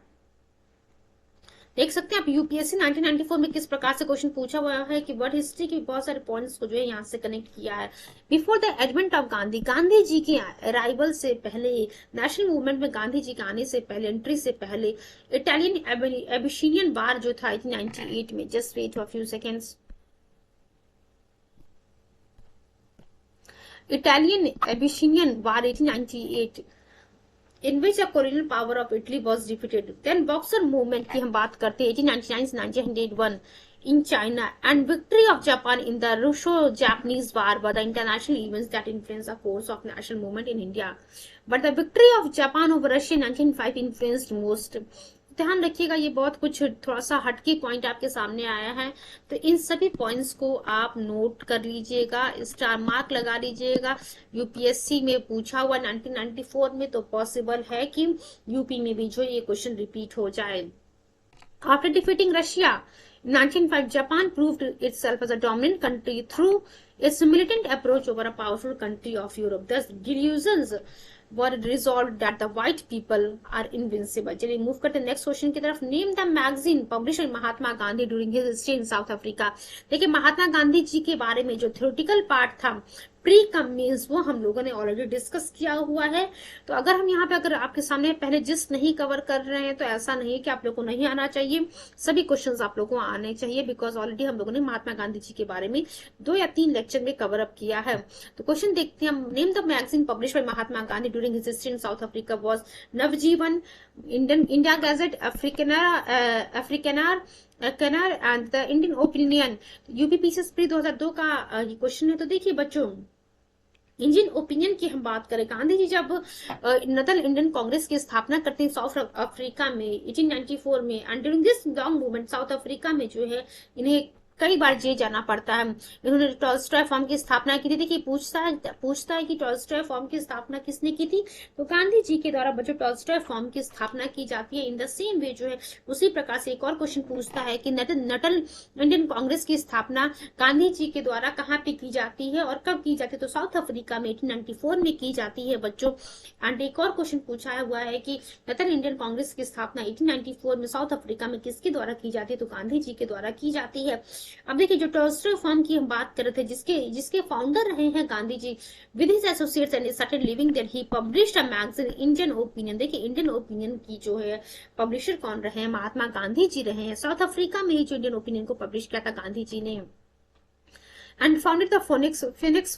देख सकते हैं आप UPSC 1994 में किस प्रकार से क्वेश्चन पूछा हुआ है कि वर्ल्ड हिस्ट्री के बहुत सारे पॉइंट्स को जो है यहाँ से कनेक्ट किया है। Before the advent of Gandhi, Gandhi ji के अराइवल से पहले, नेशनल मूवमेंट में गांधी जी के आने से पहले, एंट्री से पहले, इटालियन एबिसिनियन वार जो था 1898 में। Just wait for few seconds. Italian Abyssinian war 1898 in which the colonial power of Italy was defeated. Then Boxer movement की हम बात करते हैं 1899 से 1901 in China, and victory of Japan in the Russo-Japanese War were the international events that influenced the course of national movement in India. But the victory of Japan over Russia in 1905 influenced most. ध्यान रखिएगा, ये बहुत कुछ थोड़ा सा हटके point आपके सामने आया है, तो इन सभी पॉइंट्स को आप नोट कर लीजिएगा, स्टार मार्क लगा लीजिएगा। UPSC में पूछा हुआ 1994 में, तो पॉसिबल है कि यूपी में भी जो ये क्वेश्चन रिपीट हो जाए। After defeating Russia 1905, Japan proved itself as a dominant country through its militant approach over a powerful country of Europe. Thus, delusions were resolved that the white people are invincible. चलिए move करते हैं next question की तरफ। Name the magazine publish by Mahatma Gandhi during his stay in South Africa. देखिए महात्मा गांधी जी के बारे में जो थ्योरेटिकल पार्ट था, प्री कम मीन्स, वो हम लोगों ने ऑलरेडी डिस्कस किया हुआ है। तो अगर हम यहाँ पे अगर आपके सामने पहले जिस नहीं कवर कर रहे हैं, तो ऐसा नहीं है कि आप लोग को नहीं आना चाहिए, सभी क्वेश्चंस आप लोगों को आने चाहिए, बिकॉज ऑलरेडी हम लोगों ने महात्मा गांधी जी के बारे में 2 या 3 लेक्चर में कवर अप किया है। तो क्वेश्चन देखते हैं हम। Name the magazine publish by Mahatma Gandhi during his stay in South Africa was Navjivan, India gazette, Afrikaner and the Indian opinion. UPPSC pre 2002 का ये क्वेश्चन है। तो देखिए बच्चों, इंडियन ओपिनियन की हम बात करें, गांधी जी जब नदल इंडियन कांग्रेस की स्थापना करते हैं साउथ अफ्रीका में 1894 में, and during this long movement south Africa में जो है इन्हें कई बार जे जाना पड़ता है। इन्होंने टॉल्स्टॉय फॉर्म की स्थापना की थी। देखिए पूछता है कि टॉल्स्टॉय फॉर्म की स्थापना किसने की थी, तो गांधी जी के द्वारा बच्चों टॉल्स्टॉय फॉर्म की स्थापना की जाती है। इन द सेम वे जो है उसी प्रकार से एक और क्वेश्चन पूछता है कि नटल इंडियन कांग्रेस की स्थापना गांधी जी के द्वारा कहाँ पे की जाती है और कब की जाती है, तो साउथ अफ्रीका में 1894 में की जाती है बच्चों। एंड एक और क्वेश्चन पूछा हुआ है कि नटल इंडियन कांग्रेस की स्थापना 1894 में साउथ अफ्रीका में किसके द्वारा की जाती है, तो गांधी जी के द्वारा की जाती है। अब देखिए जो टॉल्स्टॉय फॉर्म की हम बात कर रहे थे, जिसके फाउंडर रहे हैं Gandhi ji, with his associates and started living there, he published a magazine Indian opinion. देखिए इंडियन ओपिनियन की जो है पब्लिशर कौन रहे हैं, महात्मा गांधी जी रहे हैं। साउथ अफ्रीका में ही जो इंडियन ओपिनियन को पब्लिश किया था गांधी जी ने। And founded the Phoenix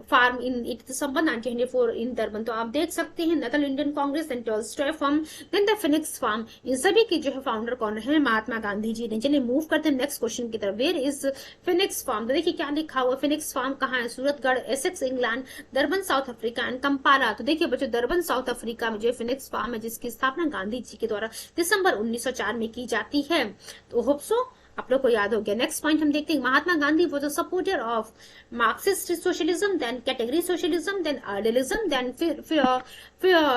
farm in December 1904 in Durban. तो आप देख सकते हैं Natal Indian congress and Tolstoy farm then the Phoenix farm, इन सभी के जो है फाउंडर कौन रहे हैं, महात्मा गांधी जी ने। चलिए मूव करते हैं नेक्स्ट क्वेश्चन की तरफ। वेयर इज फिनिक्स फार्म, तो देखिए क्या लिखा हुआ, फिनिक्स फार्म कहाँ है, Suratgarh, Essex England, दरबन south Africa and Kampala. तो देखिए बच्चों दरबन साउथ अफ्रीका में जो फिनिक्स फार्म है जिसकी स्थापना गांधी जी के द्वारा दिसंबर 1904 में की जाती है। तो होप सो आप लोग को याद हो गया। नेक्स्ट पॉइंट हम देखते हैं, Mahatma Gandhi was a supporter of Marxist socialism, then category socialism, then idealism, then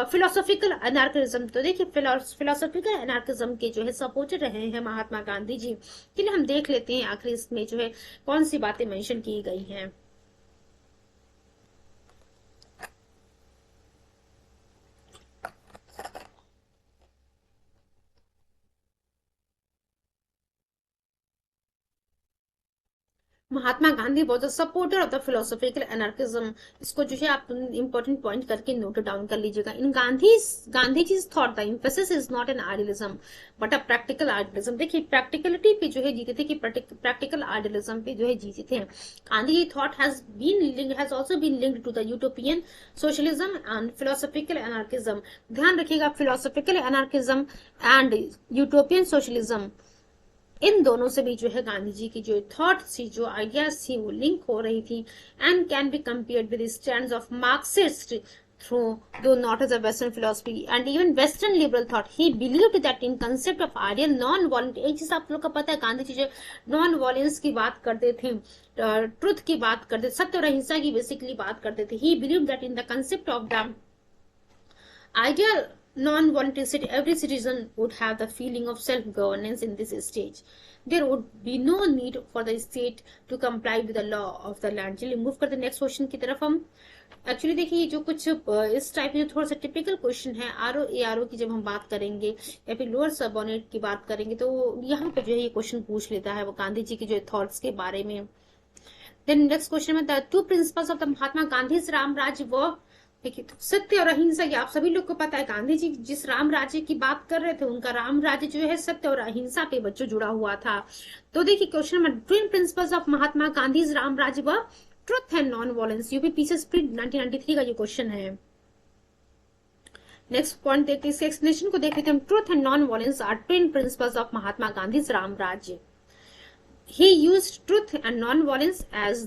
philosophical anarchism. तो देखिए फिलोसॉफिकल एनार्किज्म के जो है सपोर्टर रहे हैं महात्मा गांधी जी। चलिए हम देख लेते हैं आखिर इसमें जो है कौन सी बातें मेंशन की गई हैं। Mahatma Gandhi was a supporter of the philosophical anarchism. इसको जो है आप इंपॉर्टेंट पॉइंट करके नोट डाउन कर लीजिएगा। In Gandhi ji thought the emphasis is not an idealism but a practical idealism. देखिए प्रैक्टिकलिटी पे जो है जीते थे कि प्रैक्टिकल आइडियलिज्म पे जो है जीते थे। Gandhi ji thought has also been linked to the utopian socialism and philosophical anarchism. ध्यान रखिएगा philosophical anarchism and utopian socialism, इन दोनों से भी जो है गांधी जी की जो थॉट्स थी, जो आइडियाज थी, वो लिंक हो रही थी। And can be compared with stands of Marxist through though not as a western philosophy and even western liberal thought. He believed that in concept of ideal non-violent, एक चीज आप लोग को पता है गांधी जी जो नॉन वॉयलेंस की बात करते थे, ट्रुथ की बात करते थे, सत्य और अहिंसा की बेसिकली बात करते थे। He believed that in the concept of the ideal non-voluntarily, every citizen would have the feeling of self-governance in this stage. There would be no need for the state to comply with the law of the land. चलिए move करते next question की तरफ हम। Actually देखिए जो कुछ इस type में थोड़ा सा टिपिकल क्वेश्चन है, आरओ की जब हम बात करेंगे या फिर लोअर सबऑर्डिनेट की बात करेंगे तो यहाँ पे जो है ये क्वेश्चन पूछ लेता है वो गांधी जी के जो थॉट्स के बारे में। देन नेक्स्ट क्वेश्चन में the two principles of the Mahatma Gandhi Ram Rajya व देखिए तो सत्य और अहिंसा, ये आप सभी लोग को पता है गांधी जी जिस राम राज्य की बात कर रहे थे उनका राम राज्य जो है सत्य और अहिंसा पे बच्चों जुड़ा हुआ था। तो देखिए question number, twin principles of Mahatma Gandhi Ram Rajya व truth and non violence, UPPC sprint 1993 का ये क्वेश्चन है। नेक्स्ट पॉइंट देखते हैं, एक्सप्लेनेशन को देख लेते हैं हम। Truth and non violence are twin principles of Mahatma Gandhi Ram Rajya. He used truth and non-violence as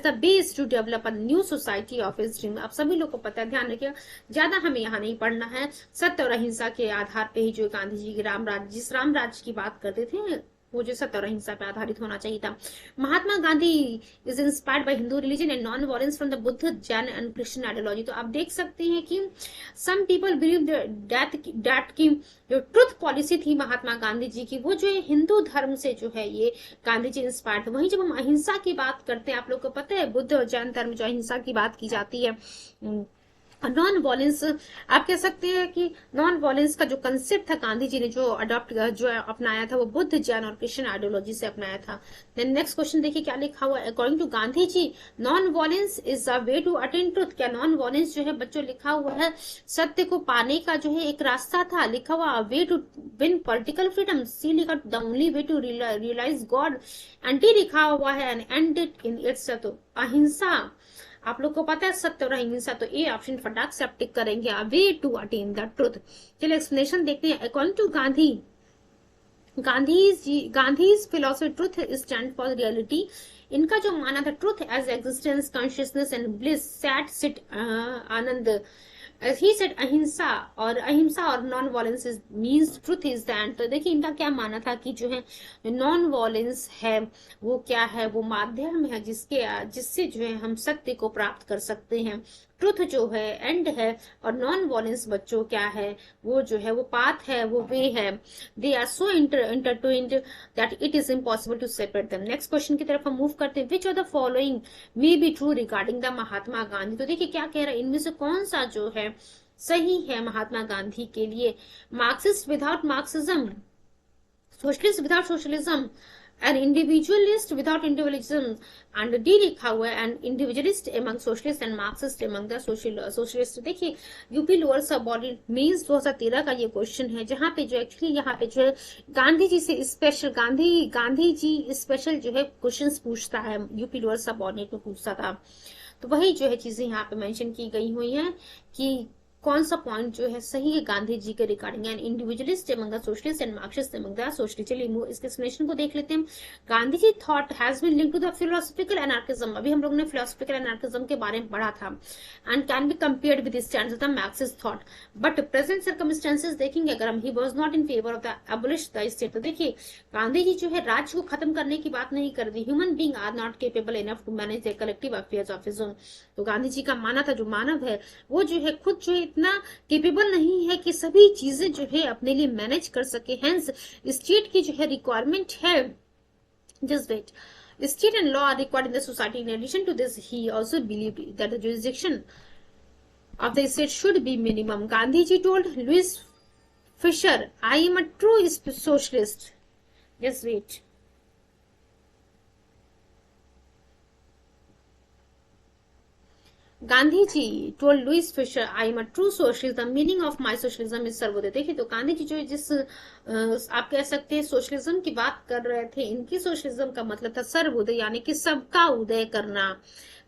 the base to develop a new society of his dream. अब सभी लोग को पता है, ध्यान रखिएगा, ज्यादा हमें यहाँ नहीं पढ़ना है। सत्य और अहिंसा के आधार पे ही जो गांधी जी के राम राज्य, जिस राम राज्य की बात करते थे वो जो सत्य और अहिंसा पे आधारित होना चाहिए था। Mahatma Gandhi is inspired by Hindu religion and non violence from the Buddha, Jain and Christian ideology. तो आप देख सकते हैं कि सम पीपल बिलीव दैट की जो ट्रुथ पॉलिसी थी महात्मा गांधी जी की वो जो है हिंदू धर्म से जो है ये गांधी जी इंस्पायर्ड थे। वहीं जब हम अहिंसा की बात करते हैं, आप लोग को पता है बुद्ध और जैन धर्म जो अहिंसा की बात की जाती है, नॉन वॉयलेंस आप कह सकते हैं कि नॉन वॉयलेंस का जो कंसेप्ट था गांधी जी ने जो अपनाया था वो बुद्ध, जैन और क्रिश्चियन आइडियोलॉजी से अपनाया था। देन नेक्स्ट क्वेश्चन देखिए क्या लिखा हुआ है, according to Gandhi ji non violence is a way to attain truth. क्या नॉन वॉयलेंस जो है बच्चों लिखा हुआ है सत्य को पाने का जो है एक रास्ता था, लिखा हुआ way to win political freedom, C लिखा the only way to realise god, and D लिखा हुआ है and and it in its. तो अहिंसा आप लोग को पता है सत्य और अहिंसा, तो ए ऑप्शन फटाक से आप टिक करेंगे, way to attain the truth. चलिए एक्सप्लेनेशन देखते हैं। According to Gandhi's philosophy truth stand for reality. इनका जो माना था truth as existence, consciousness and bliss, sat chit anand he said ahimsa और non violence is means truth is the end. तो देखिए इनका क्या मानना था कि जो है नॉन वायलेंस है वो क्या है, वो माध्यम है जिससे जो है हम सत्य को प्राप्त कर सकते हैं। ट्रुथ जो है एंड है, और नॉन वायलेंस बच्चों क्या है, वो जो है वो पाथ है, वो वे है। They are so intertwined that it is impossible to separate them. Next question की तरफ हम मूव करते हैं। Which of the following may be true regarding the Mahatma Gandhi. तो देखिए क्या कह रहा है, इनमें से कौन सा जो है सही है महात्मा गांधी के लिए। Marxist without Marxism, socialist without socialism, an individualist without individualism, and D लिखा हुआ है and individualist among socialist and Marxist among the socialist. देखिए यूपी लोअर सबऑर्डिनेट मींस 2013 का ये क्वेश्चन है, जहां पे जो एक्चुअली यहाँ पे जो है गांधी जी से स्पेशल गांधी जी स्पेशल जो है क्वेश्चंस पूछता है, यूपी लोअर सबऑर्डिनेट में पूछता था। तो वही जो है चीजें यहाँ पे मेंशन की गई हुई हैं कि कौन सा पॉइंट जो है सही है गांधी जी के regarding, and individualist among the socialist and Marxist among the socialist. चलिए इसके एक्सप्लेनेशन को देख लेते हैं। Gandhi ji thought has been linked to the philosophical anarchism. अभी हम लोग ने फिलोसॉफिकल एनार्किज्म के बारे में पढ़ा था, and can be compared with stands of the Marxist thought, but present circumstances देखेंगे अगर हम, he was not in favour of the abolish the state. तो देखिए गांधी जी जो है राज्य को खत्म करने की बात नहीं कर दी। Human being are not capable enough to manage the collective affairs of his own. तो गांधी जी का मानना था जो मानव है वो जो है खुद जो है इतना केपेबल नहीं है कि सभी चीजें जो है अपने लिए मैनेज कर सके। हेंस स्टेट की जो है रिक्वायरमेंट है, just wait, state and law are required in the society. In addition to this, he also believed that the jurisdiction of the state should be minimum. Gandhi ji told Louis Fisher, I am a true socialist. Just wait. Gandhi ji told Louis Fischer, I am a true socialist, the meaning of my socialism is Sarvodaya. देखिए तो गांधी जी जो जिस आप कह सकते हैं socialism की बात कर रहे थे, इनकी सोशलिज्म का मतलब था सर्वोदय, यानी कि सबका उदय करना।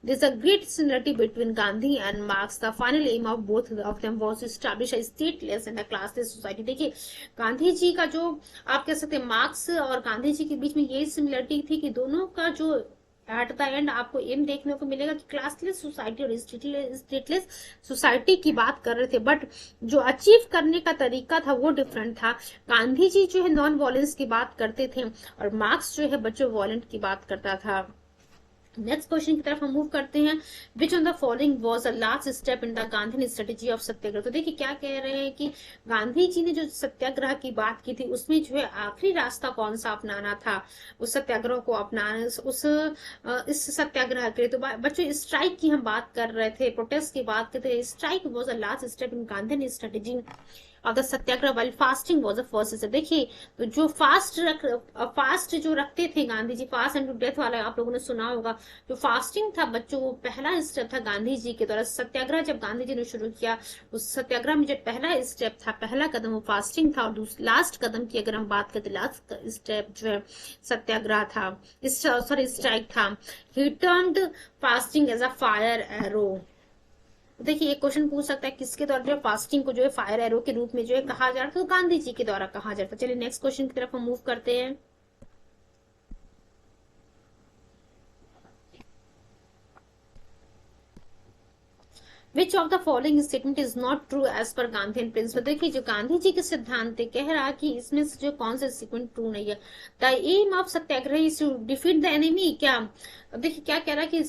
There's a great similarity between Gandhi and Marx. The final aim of both of them was to establish a stateless and a classless society. देखिए गांधी जी का जो आप कह सकते हैं मार्क्स और गांधी जी के बीच में यही सिमिलरिटी थी कि दोनों का जो एट द एंड आपको एम देखने को मिलेगा कि क्लासलेस सोसाइटी और स्टेटलेस सोसाइटी की बात कर रहे थे, बट जो अचीव करने का तरीका था वो डिफरेंट था। गांधी जी जो है नॉन वॉयलेंस की बात करते थे और मार्क्स जो है बच्चों वॉयलेंट की बात करता था। नेक्स्ट क्वेश्चन की तरफ हम मूव करते हैं। Which on the following was a last step in the Gandhi strategy of satyagraha. तो देखिए क्या कह रहे हैं कि गांधी जी ने जो सत्याग्रह की बात की थी उसमें जो है आखिरी रास्ता कौन सा अपनाना था उस सत्याग्रह को अपनाने, इस सत्याग्रह के लिए। तो बच्चों स्ट्राइक की हम बात कर रहे थे, प्रोटेस्ट की बात करते थे। Strike was a last step in Gandhi strategy of the Satyagraha while fasting was the first step. देखिए तो जो फास्ट जो रखते थे गांधी जी, फास्ट एंड टू डेथ वाला आप लोगों ने सुना होगा, जो फास्टिंग था बच्चों वो पहला स्टेप था गांधी जी के द्वारा। सत्याग्रह जब गांधी जी ने शुरू किया उस सत्याग्रह में जो पहला स्टेप था, पहला कदम वो फास्टिंग था, और लास्ट कदम की अगर हम बात करते लास्ट स्टेप जो है सत्याग्रह था, सॉरी स्ट्राइक था। He turned fasting as a fire arrow. देखिए एक क्वेश्चन पूछ सकता है किसके द्वारा जो फास्टिंग को जो है फायर एरो के रूप में जो है कहा जा रहा था, तो गांधी जी के द्वारा कहा जाता। चलिए नेक्स्ट क्वेश्चन की तरफ हम मूव करते हैं। Which of the following statement is not true as per Gandhi principal. देखिए जो गांधी जी के सिद्धांत कह रहा है कि इसमें से जो कौन सा स्टेटमेंट ट्रू नहीं है। The aim of satyagraha is to defeat the enemy. क्या अब देखिए क्या कह रहा है कि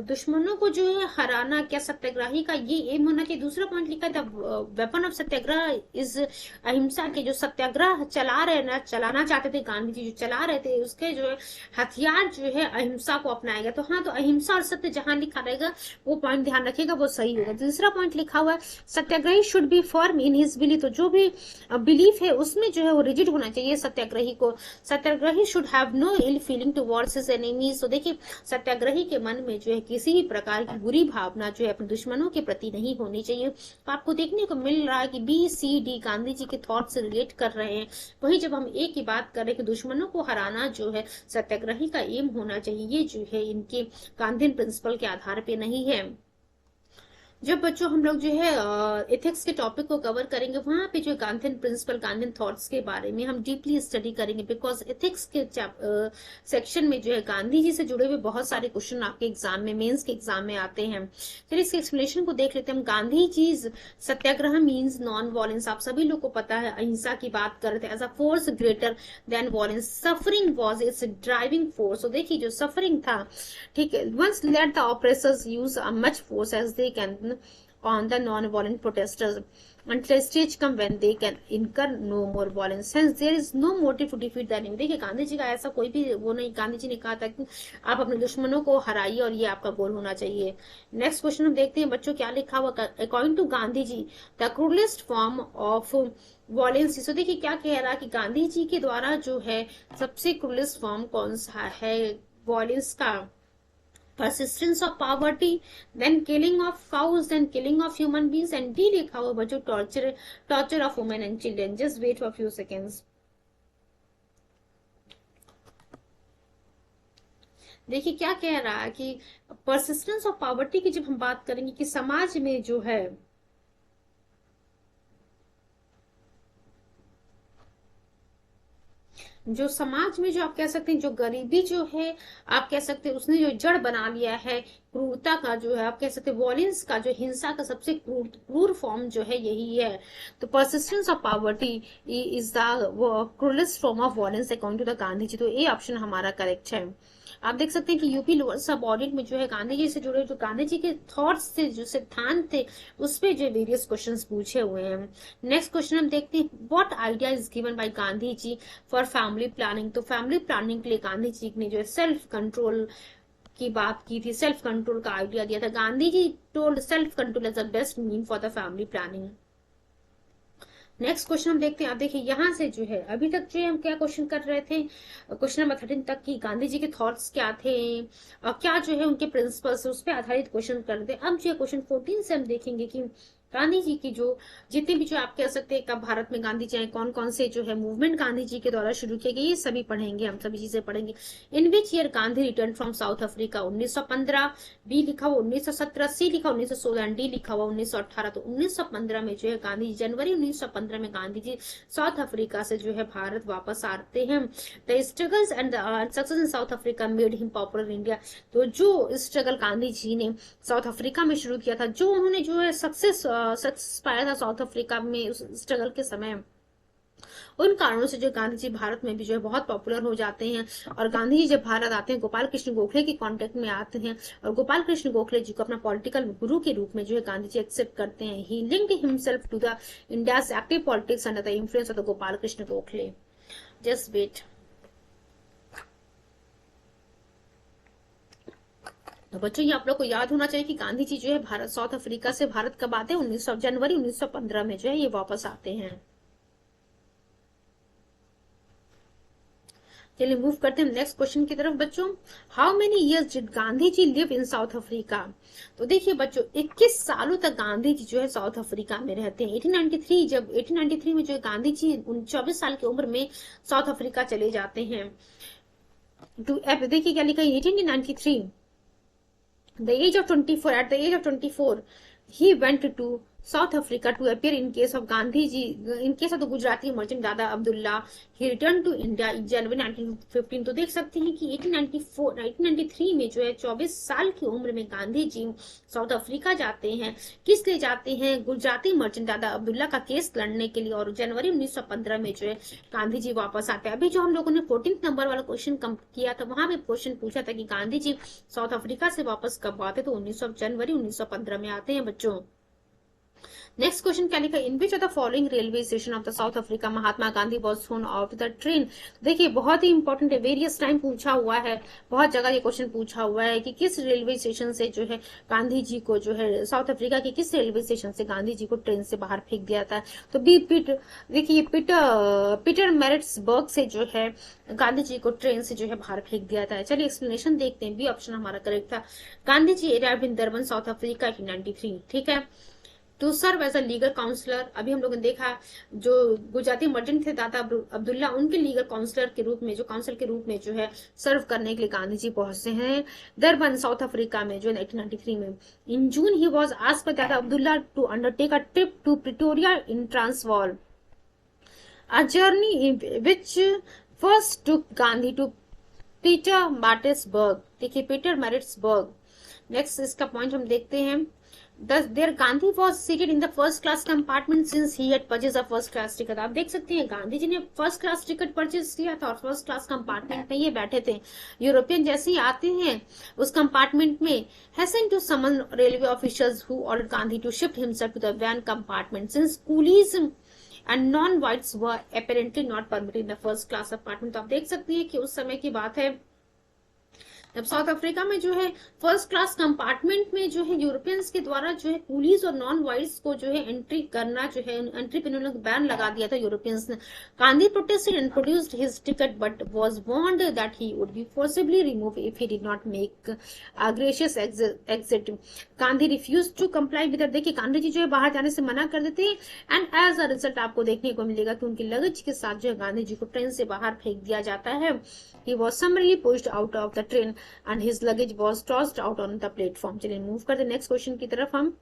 दुश्मनों को जो है हराना, क्या सत्याग्रही का ये एम होना चाहिए। दूसरा पॉइंट लिखा है the weapon of satyagraha is अहिंसा। के जो सत्याग्रह चलाना चाहते थे गांधी जी, जो चला रहे थे उसके जो है हथियार जो है अहिंसा को अपनाएगा। तो हाँ, तो अहिंसा और सत्य जहां लिखा रहेगा वो पॉइंट ध्यान रखिएगा, वो सही होगा। दूसरा पॉइंट लिखा हुआ है satyagrahi should be firm in his belief. तो जो भी बिलीफ है उसमें जो है वो रिजिड होना चाहिए सत्याग्रही को। Satyagrahi should have no ill feeling towards his enemies. तो देखिए सत्याग्रही के मन में जो है किसी भी प्रकार की बुरी भावना जो है अपने दुश्मनों के प्रति नहीं होनी चाहिए। तो आपको देखने को मिल रहा है कि B C D Gandhi ji के थॉट से रिलेट कर रहे हैं। वही जब हम ए की बात कर रहे हैं कि दुश्मनों को हराना जो है सत्याग्रही का एम होना चाहिए, ये जो है इनके गांधी प्रिंसिपल के आधार पे नहीं है। जब बच्चों हम लोग जो है एथिक्स के टॉपिक को कवर करेंगे, वहां पे जो गांधीन प्रिंसिपल, गांधीन थॉट्स के बारे में हम डीपली स्टडी करेंगे, बिकॉज एथिक्स के सेक्शन में जो है गांधी जी से जुड़े हुए बहुत सारे क्वेश्चन आपके एग्जाम में, मेंस के एग्जाम में आते हैं। फिर इसके एक्सप्लेनेशन को देख लेते हैं हम। गांधी जी सत्याग्रह मीन्स नॉन वॉयलेंस, आप सभी लोग को पता है, अहिंसा की बात कर रहे थे, as a force greater than violence, suffering was its driving force. तो देखिए जो सफरिंग था, ठीक है, once let the oppressors use as much force as they can on the non-violent protesters until a stage come when they can incur no more violence, hence there is no motive to defeat the enemy। देखिए गांधी जी का ऐसा कोई भी वो नहीं, गांधी जी ने कहा था कि आप अपने दुश्मनों को हराइए और ये आपका गोल होना चाहिए। नेक्स्ट क्वेश्चन हम देखते हैं बच्चों क्या लिखा हुआ। According to Gandhi ji the cruellest form of violence, तो देखिए क्या कह रहा है कि गांधी जी के द्वारा जो है सबसे क्रूलेस्ट फॉर्म कौन सा है वॉयलेंस का, persistence of poverty, then killing of cows, then killing of human beings, and D लिखा हुआ बच्चों torture of women and children। just wait for a few seconds। देखिए क्या कह रहा है कि persistence of poverty की जब हम बात करेंगे कि समाज में जो है जो समाज में जो आप कह सकते हैं जो गरीबी जो है, आप कह सकते हैं उसने जो जड़ बना लिया है, क्रूरता का जो है, आप कह सकते हैं वॉयलेंस का, जो हिंसा का सबसे क्रूर फॉर्म जो है यही है। तो persistence of poverty is the cruellest form of violence according to the Gandhi ji. तो ये ऑप्शन हमारा करेक्ट है। आप देख सकते हैं कि यूपी लोअर सब ऑडिट में जो है गांधी जी से जुड़े जो गांधी जी के थॉट्स थे, जो सिद्धांत थे, उस पे जो वेरियस क्वेश्चंस पूछे हुए हैं। नेक्स्ट क्वेश्चन हम देखते हैं, what idea is given by Gandhi ji for family planning. तो फैमिली प्लानिंग के लिए गांधी जी ने जो है सेल्फ कंट्रोल की बात की थी, सेल्फ कंट्रोल का आइडिया दिया था। Gandhi ji told self control as the best mean for the family planning. Next question हम देखते हैं। आप देखिए यहाँ से जो है अभी तक जो है हम क्या क्वेश्चन कर रहे थे, क्वेश्चन नंबर 13 तक की गांधी जी के थॉट्स क्या थे और क्या जो है उनके प्रिंसिपल्स, उस पर आधारित क्वेश्चन कर रहे थे। अब जो है क्वेश्चन 14 से हम देखेंगे कि गांधी जी की जो जितने भी जो आप कह सकते हैं कब भारत में गांधी जी आए, कौन कौन से जो है मूवमेंट गांधी जी के द्वारा शुरू किए गए, ये सभी पढ़ेंगे, हम सभी चीजें पढ़ेंगे। In which year Gandhi return from South Africa, 1915, B लिखा हुआ 1917, सी लिखा 1916, डी लिखा हुआ 1918। तो 1915 में जो है गांधी जी, जनवरी 1915 में गांधी जी साउथ अफ्रीका से जो है भारत वापस आते हैं। The struggles and the success in South Africa made him popular in India. तो जो स्ट्रगल गांधी जी ने साउथ अफ्रीका में शुरू किया था, जो उन्होंने जो है सक्सेस पाया था साउथ अफ्रीका में उस स्ट्रगल के समय, उन कारणों से जो गांधी जी भारत में भी जो है बहुत पॉपुलर हो जाते हैं। और गांधी जी जब भारत आते हैं गोपाल कृष्ण गोखले के कांटेक्ट में आते हैं और गोपाल कृष्ण गोखले जी को अपना पॉलिटिकल गुरु के रूप में जो है गांधी जी एक्सेप्ट करते हैं। He linked himself to the India's active politics under the influence of the Gopal Krishna Gokhale. Just wait. तो बच्चों ये आप लोग को याद होना चाहिए कि गांधी जी जो है भारत साउथ अफ्रीका से भारत कब आते हैं, जनवरी 1915 में जो है ये वापस आते हैं। चलिए मूव करते हैं नेक्स्ट क्वेश्चन की तरफ बच्चों। How many years did Gandhi ji live in South Africa. तो देखिए बच्चों 21 सालों तक गांधी जी जो है साउथ अफ्रीका में रहते हैं। 1893 जब 1893 में जो है गांधी जी 24 साल की उम्र में साउथ अफ्रीका चले जाते हैं। देखिए क्या लिखा है 1893, the age of 24 at the age of 24 he went to South Africa to appear in case of Gandhi ji, in case of the Gujarati merchant Dada Abdullah। he returned to India in January 1915। तो देख सकते हैं कि 1893 में जो है 24 साल की उम्र में गांधी जी साउथ अफ्रीका जाते हैं। किस लिए जाते हैं, गुजराती मर्चेंट दादा अब्दुल्ला का केस लड़ने के लिए। और जनवरी 1915 में जो है गांधी जी वापस आते हैं। अभी जो हम लोगों ने 14 नंबर वाला क्वेश्चन किया था वहां पे क्वेश्चन पूछा था कि गांधी जी साउथ अफ्रीका से वापस कब आते, तो जनवरी 1915 में आते हैं बच्चों। नेक्स्ट क्वेश्चन क्या लिखा, in which of the following railway station of the South Africa Mahatma Gandhi was thrown of the train. देखिए बहुत ही इंपॉर्टेंट है, वेरियस टाइम पूछा हुआ है, बहुत जगह ये क्वेश्चन पूछा हुआ है कि किस रेलवे स्टेशन से जो है गांधी जी को जो है साउथ अफ्रीका के किस रेलवे स्टेशन से गांधी जी को ट्रेन से बाहर फेंक दिया था। तो देखिए पीटर मैरिट्सबर्ग से जो है गांधी जी को ट्रेन से जो है बाहर फेंक दिया था। चलिए एक्सप्लेनेशन देखते हैं, बी ऑप्शन हमारा करेक्ट था। Gandhi ji arrived in Durban South Africa 1993, ठीक है। To serve as a legal counsellor. अभी हम लोगों ने देखा जो गुजराती मर्चेंट थे दादा अब्दुल्ला, उनके लीगल काउंसलर के रूप में, जो काउंसिल के रूप में जो है सर्व करने के लिए गांधी जी पहुंचते हैं दरबन साउथ अफ्रीका में जो 1993 में। In June he was asked by Dada Abdulla to undertake a trip to Pretoria in Transvaal, a journey which first took Gandhi to Pietermaritzburg. देखिए पीटर मैरिट्सबर्ग। नेक्स्ट इसका पॉइंट हम देखते हैं। There Gandhi was seated in the first class compartment since he had purchase a first class ticket. आप देख सकते हैं गांधी जी ने फर्स्ट क्लास टिकट परचेज किया था और फर्स्ट क्लास कंपार्टमेंट में ये बैठे थे। यूरोपियन जैसे ही आते हैं उस कंपार्टमेंट में, hastened to summon railway officials who ordered Gandhi to shift himself to the van compartment since coolies and non whites were apparently not permitted in the first class apartment. तो आप देख सकते हैं कि उस समय की बात है जब साउथ अफ्रीका में जो है फर्स्ट क्लास कंपार्टमेंट में जो है यूरोपियंस के द्वारा जो है पुलिस और नॉन व्हाइट्स को जो है एंट्री करना जो है एंट्री पे उन्होंने बैन लगा दिया था यूरोपियंस ने। Gandhi protested and produced his ticket but was warned that he would be forcibly remove if he did not make a gracious exit. Gandhi refuse to comply with. देखिए गांधी जी जो है बाहर जाने से मना कर देते हैं एंड एज अ रिजल्ट आपको देखने को मिलेगा कि उनके लगेज के साथ जो है गांधी जी को ट्रेन से बाहर फेंक दिया जाता है। He was summarily pushed out of the train and his luggage was tossed out on the platform। चलिए मूव करते नेक्स्ट क्वेश्चन की तरफ। हम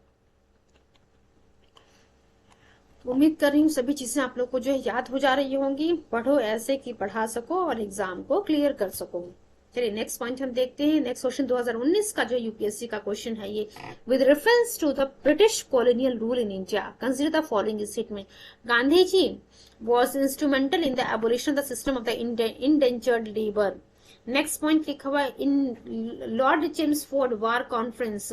उम्मीद कर रही हूँ सभी चीजें आप लोग को जो है याद हो जा रही होंगी। पढ़ो ऐसे कि पढ़ा सको और एग्जाम को क्लियर कर सको। चलिए नेक्स्ट पॉइंट हम देखते हैं। नेक्स्ट क्वेश्चन 2019 का जो यूपीएससी का क्वेश्चन है ये, with reference to the British colonial rule in India consider the following statement. Gandhi ji was instrumental in the abolition of the system of the indentured labor। Next point लिखा हुआ है in Lord Chelmsford war conference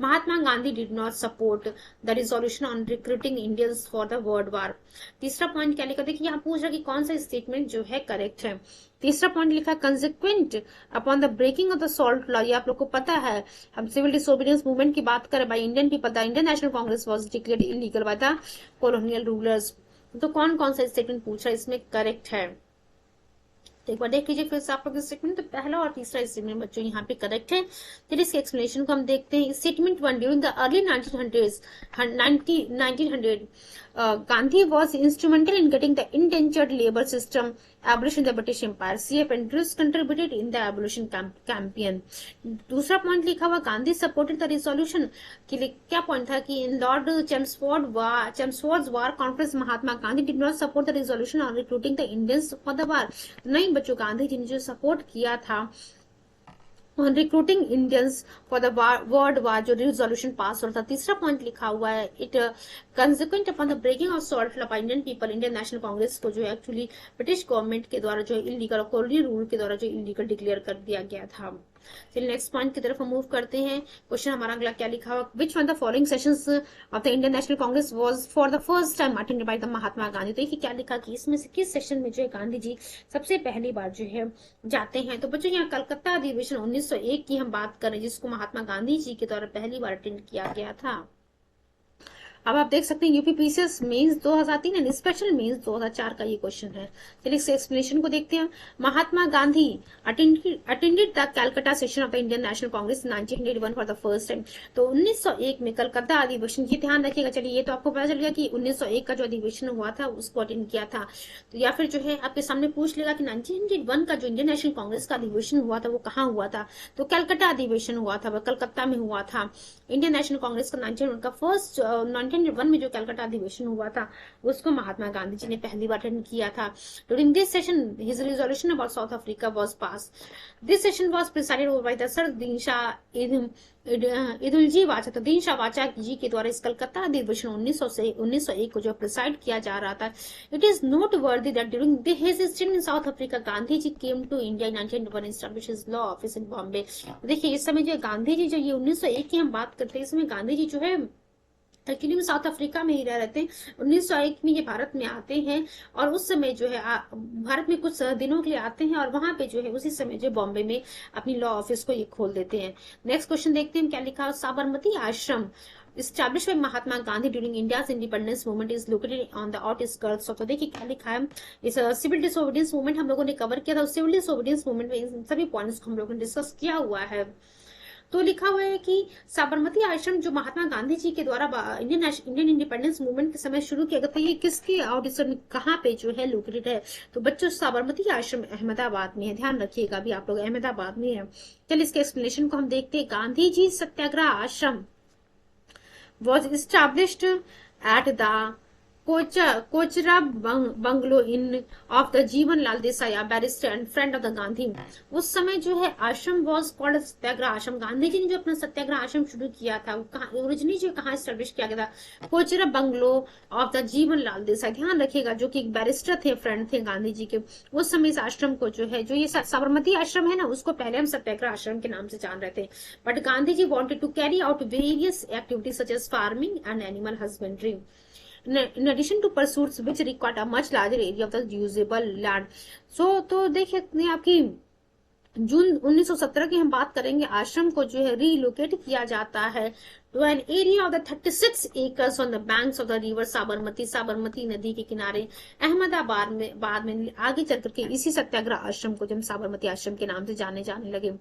Mahatma Gandhi did not support the resolution on recruiting Indians for the world war. तीसरा point क्या लिखा, देखिए यहाँ पूछ रहा कि कौन सा स्टेटमेंट जो है करेक्ट है। तीसरा पॉइंट लिखा consequent upon the breaking of the salt law. ये आप लोग को पता है, हम सिविल डिसोबीडियंस मूवमेंट की बात करें bye Indian people, the Indian national congress was declared illegal by the colonial rulers. तो कौन कौन सा स्टेटमेंट पूछ रहा है इसमें करेक्ट है, तो एक बार देख लीजिए फिर से आप लोग स्टेटमेंट। तो पहला और तीसरा स्टेटमेंट बच्चों यहाँ पे करेक्ट है। फिर इसके एक्सप्लेनेशन को हम देखते हैं। Statement 1, during the early 1900 Gandhi was instrumental in getting the indentured labour system abolish in the British empire. C.F. Andrews contributed in the abolition campaign। दूसरा पॉइंट लिखा हुआ गांधी सपोर्टेड द रिजोल्यूशन। क्या पॉइंट था कि in Lord Chelmsford war conference Mahatma Gandhi did not support the resolution on recruiting the Indians for the war. नहीं बच्चों, गांधी जी ने जो सपोर्ट किया था on recruiting Indians for the world वार, जो रिजोल्यूशन पास हो रहा था। तीसरा पॉइंट लिखा हुआ है it consequent upon the breaking of salt law by Indian people. Indian national Congress को जो है एक्चुअली ब्रिटिश गवर्नमेंट के द्वारा जो इलीगल कॉलोनी रूल के द्वारा जो इलीगल डिक्लेयर कर दिया गया था। चलिए नेक्स्ट पॉइंट की तरफ हम मूव करते हैं। क्वेश्चन हमारा अगला क्या लिखा हुआ, which one the following sessions of the Indian national congress was for the first time attended by the Mahatma Gandhi. तो देखिए क्या लिखा कि इसमें से किस सेशन में जो है गांधी जी सबसे पहली बार जो है जाते हैं। तो बच्चों यहाँ कलकत्ता अधिवेशन 1901 की हम बात करें जिसको महात्मा गांधी जी के द्वारा पहली बार अटेंड किया गया था। अब आप देख सकते हैं UPPCS mains 2003 and special mains 2004 का ये क्वेश्चन है। चलिए इसके एक्सप्लेनेशन को देखते हैं। Mahatma Gandhi attended the Calcutta session of the Indian national congress 1901 for the first time. तो 1901 में कलकत्ता अधिवेशन, ये ध्यान रखिएगा। चलिए ये तो आपको पता चल गया कि 1901 का जो अधिवेशन हुआ था उसको अटेंड किया था। तो या फिर जो है आपके सामने पूछ लेगा कि 1901 का जो इंडियन नेशनल कांग्रेस का अधिवेशन हुआ था वो कहाँ हुआ था, तो कलकत्ता अधिवेशन हुआ था, वह कलकत्ता में हुआ था। इंडियन नेशनल कांग्रेस का 1901 का फर्स्ट 1901 में जो कलकत्ता अधिवेशन हुआ था उसको महात्मा गांधी जी ने पहली बार अटेंड किया था। During this session his resolution about South Africa was pass. This session was presided over by the sir Dinshaw Edulji Wacha. तो दीनशाह वाचा जी के द्वारा इस कलकत्ता अधिवेशन 1901 को जो प्रिसाइड किया जा रहा था। It is noteworthy that during his stay in South Africa Gandhi ji came to India in 1901 establish his law office in Bombay. देखिए इस समय जो गांधी जी जो ये 1901 की हम बात करते हैं, इसमें गांधी जी जो है एक्चुअली में साउथ अफ्रीका में ही रह रहते हैं। 1901 में ये भारत में आते हैं और उस समय जो है भारत में कुछ दिनों के लिए आते हैं और वहां पे जो है उसी समय जो बॉम्बे में अपनी लॉ ऑफिस को ये खोल देते हैं। नेक्स्ट क्वेश्चन देखते हैं क्या लिखा है। साबरमती आश्रम established by Mahatma Gandhi during India's independence movement is located on the outskirts of। तो देखिए क्या लिखा है। इस सिविल डिसोबीडियंस मूवमेंट हम लोगों ने कवर किया था। सिविल डिसोबीडियंस मूवमेंट में इन सभी पॉइंट्स को हम लोगों ने डिस्कस किया हुआ है। तो लिखा हुआ है कि साबरमती आश्रम जो महात्मा गांधी जी के द्वारा इंडियन इंडिपेंडेंस मूवमेंट के समय शुरू किया गया था, ये किसके ऑडिशन में कहाँ पे जो है लोकेटेड है? तो बच्चों साबरमती आश्रम अहमदाबाद में है, ध्यान रखिएगा अभी आप लोग अहमदाबाद में है। चलिए इसके एक्सप्लेनेशन को हम देखते हैं। गांधी जी सत्याग्रह आश्रम was established at the Kochra bungalow in of the Jivan Lal Desai, barrister and friend of the Gandhi. उस समय जो है आश्रम वॉज कॉल्ड सत्याग्रह आश्रम। गांधी जी ने जो अपना सत्याग्रह आश्रम शुरू किया था वो ओरिजिनली जो कहाँ स्टैब्लिश किया गया था? Kochra bungalow of the Jivan Lal Desai, ध्यान रखिएगा, जो कि एक बैरिस्टर थे, फ्रेंड थे गांधी जी के। उस समय इस आश्रम को जो है, जो ये साबरमती आश्रम है ना, उसको पहले हम सत्याग्रह आश्रम के नाम से जान रहे थे। But Gandhi ji wanted to carry out various activities such as farming and animal husbandry in addition to pursuits which required a much larger area of the usable land. तो देखिए आपकी जून 1917 की हम बात करेंगे। आश्रम को जो है रीलोकेट किया जाता है to an area of the 36 acres on the banks of the river Sabarmati, Sabarmati नदी के किनारे अहमदाबाद में। बाद में आगे चल करके इसी सत्याग्रह आश्रम को जब साबरमती आश्रम के नाम से जाने लगे।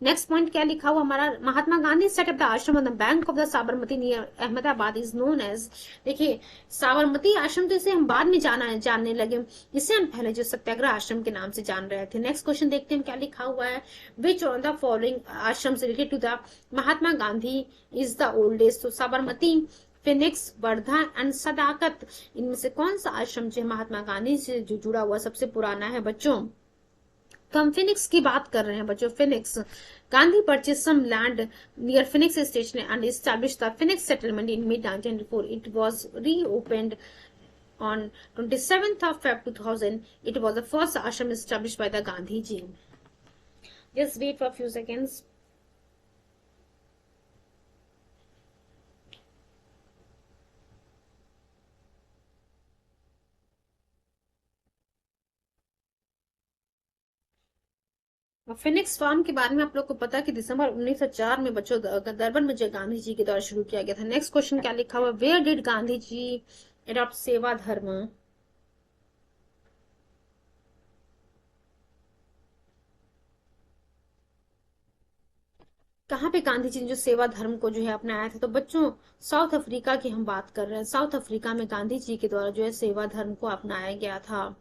नेक्स्ट पॉइंट क्या लिखा हुआ हमारा? Mahatma Gandhi set up the ashram on the bank of the Sabarmati near Ahmedabad is known as. देखिए साबरमती आश्रम तो इसे हम बाद में जानने लगे, इसे हम पहले जो सत्याग्रह आश्रम के नाम से जान रहे थे। नेक्स्ट क्वेश्चन देखते हैं क्या लिखा हुआ है। Which on the following ashram related to the Mahatma Gandhi is the oldest? तो साबरमती, फिनिक्स, वर्धा एंड सदाकत, इनमें से कौन सा आश्रम जो महात्मा गांधी से जो जुड़ा हुआ सबसे पुराना है बच्चों? तो हम फिनिक्स की बात कर रहे हैं बच्चों। Phoenix, Gandhi purchase some land near Phoenix station and establish the Phoenix settlement in mid 1994. It was reopened on 27th of Feb 2000. It was the first ashram established by the Gandhi ji. Just wait for a few seconds. Phoenix farm के बारे में आप लोग को पता है कि दिसंबर 1904 में बच्चों दरबन में गांधी जी के द्वारा शुरू किया गया था। नेक्स्ट क्वेश्चन क्या लिखा हुआ? Where did Gandhi ji adopt seva dharma? कहाँ पे गांधी जी ने जो सेवा धर्म को जो है अपनाया था? तो बच्चों साउथ अफ्रीका की हम बात कर रहे हैं। साउथ अफ्रीका में गांधी जी के द्वारा जो है सेवा धर्म को अपनाया गया था।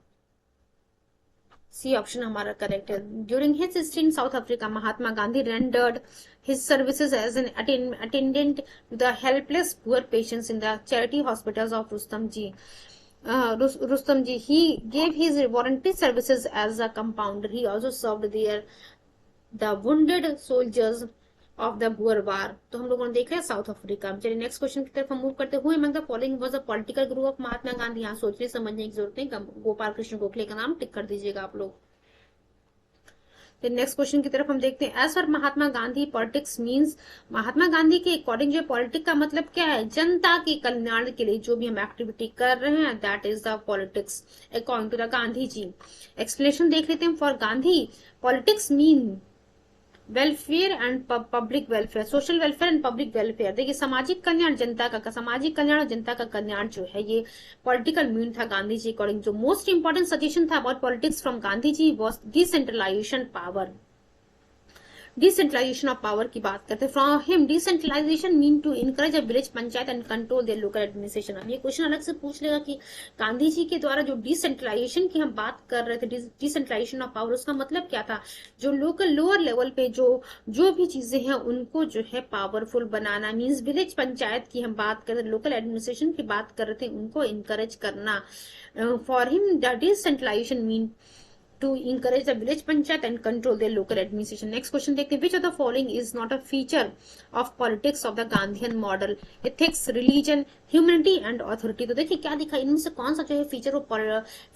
सी ऑप्शन हमारा करेक्ट है। During his stay in South Africa Mahatma Gandhi rendered his services as an attendant to the helpless poor patients in the charity hospitals of Rustom ji. He gave his voluntary services as a compounder. He also served there the wounded soldiers of the Boer war. तो हम लोगों ने देखा है south Africa में। चलिए next question की तरफ हम मूव करते हुए। Among the following was a political group of Mahatma Gandhi. यहाँ सोचने समझने की जरूरत है। गोपाल कृष्ण गोखले का नाम टिक कर दीजिएगा आप लोग। नेक्स्ट क्वेश्चन की तरफ हम देखते हैं। As for Mahatma Gandhi politics means, Mahatma Gandhi के अकॉर्डिंग जो पॉलिटिक्स का मतलब क्या है? जनता के कल्याण के लिए जो भी हम एक्टिविटी कर रहे हैं that is the politics according to the Gandhi ji. Explanation देख लेते हैं। For Gandhi politics mean welfare and public welfare, social welfare and public welfare. देखिए सामाजिक कल्याण, जनता का सामाजिक कल्याण और जनता का कल्याण जो है ये पॉलिटिकल मीन था गांधी जी अकॉर्डिंग। जो मोस्ट इंपॉर्टेंट सजेशन था about politics from Gandhi ji was decentralisation power. Decentralisation of power की बात करते हैं। From him decentralisation mean to encourage a village panchayat and control their local administration. अब ये क्वेश्चन अलग से पूछ लेगा कि गांधी जी के द्वारा जो डिसेंट्रलाइजेशन की हम बात कर रहे थे, डिसेंट्रलाइजेशन ऑफ पावर, उसका मतलब क्या था? जो लोकल लोअर लेवल पे जो भी चीजें हैं उनको जो है पावरफुल बनाना। मीन्स विलेज पंचायत की हम बात कर रहे थे, लोकल एडमिनिस्ट्रेशन की बात कर रहे थे, उनको इनकरेज करना। For him the decentralisation mean to encourage the village panchayat and control their local administration. Next question देखते हैं. Which of the following is not a feature of politics of the Gandhian model? Ethics, religion, humanity and authority. तो देखिए क्या दिखा, इनमें से कौन सा जो है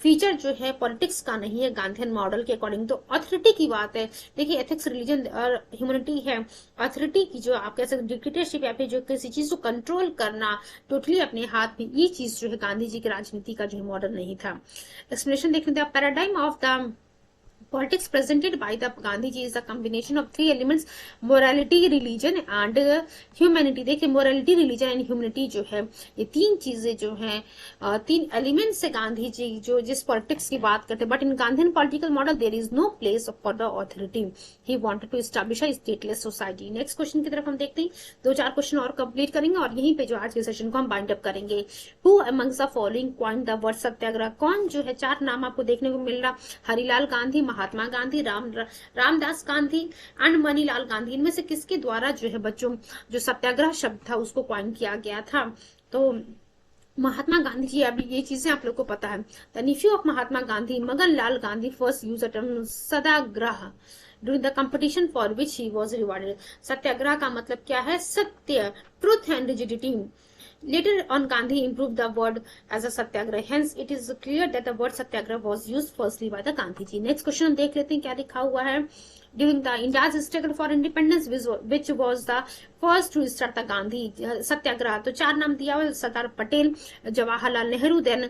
फीचर जो है पॉलिटिक्स का नहीं है गांधीयन मॉडल के अकॉर्डिंग? तो ऑथोरिटी की बात है। देखिए एथिक्स, रिलीजन और ह्यूमनिटी है। ऑथोरिटी की जो आप कह सकते डिक्टेटरशिप या फिर जो किसी चीज को कंट्रोल करना टोटली अपने हाथ में, ये चीज जो है गांधी जी की राजनीति का जो है मॉडल नहीं था। एक्सप्लेनेशन देखने the paradigm of the Politics presented by the Gandhiji is a combination of three elements: morality, religion and humanity. देखिए morality, religion and humanity जो है, ये तीन चीजें जो हैं, तीन एलिमेंट्स से गांधी जी जो जिस पॉलिटिक्स की बात करते हैं. But in Gandhian political model there is no place for the authority. He wanted to establish a stateless society. Next question की तरफ हम देखते हैं. दो चार क्वेश्चन और कंप्लीट करेंगे और यहीं पे जो आज के सेशन को हम बाइंड अप करेंगे. Who amongst the following coined the word satyagraha. कौन जो है, चार नाम आपको देखने को मिल रहा: हरिलाल गांधी, महात्मा गांधी, रामदास गांधी एंड मनीलाल गांधी. इनमें से किसके द्वारा जो है बच्चों जो सत्याग्रह शब्द था उसको कॉइन किया गया था? तो महात्मा गांधी जी. अभी ये चीजें आप लोग को पता है. The nephew of Mahatma Gandhi, Magan Lal Gandhi, first use the term satyagraha during the competition for which he was rewarded. Satyagraha का मतलब क्या है? सत्य, truth and rigidity. Later on, Gandhi improved the word as a satyagrah. Hence, it is clear that the word satyagrah was used firstly by the Gandhiji. Next question हम देख लेते हैं क्या लिखा हुआ है. During the India's struggle for independence, which was the first to start the Gandhi सत्याग्रह. तो चार नाम दिया हुआ: सरदार पटेल, जवाहरलाल नेहरू, देन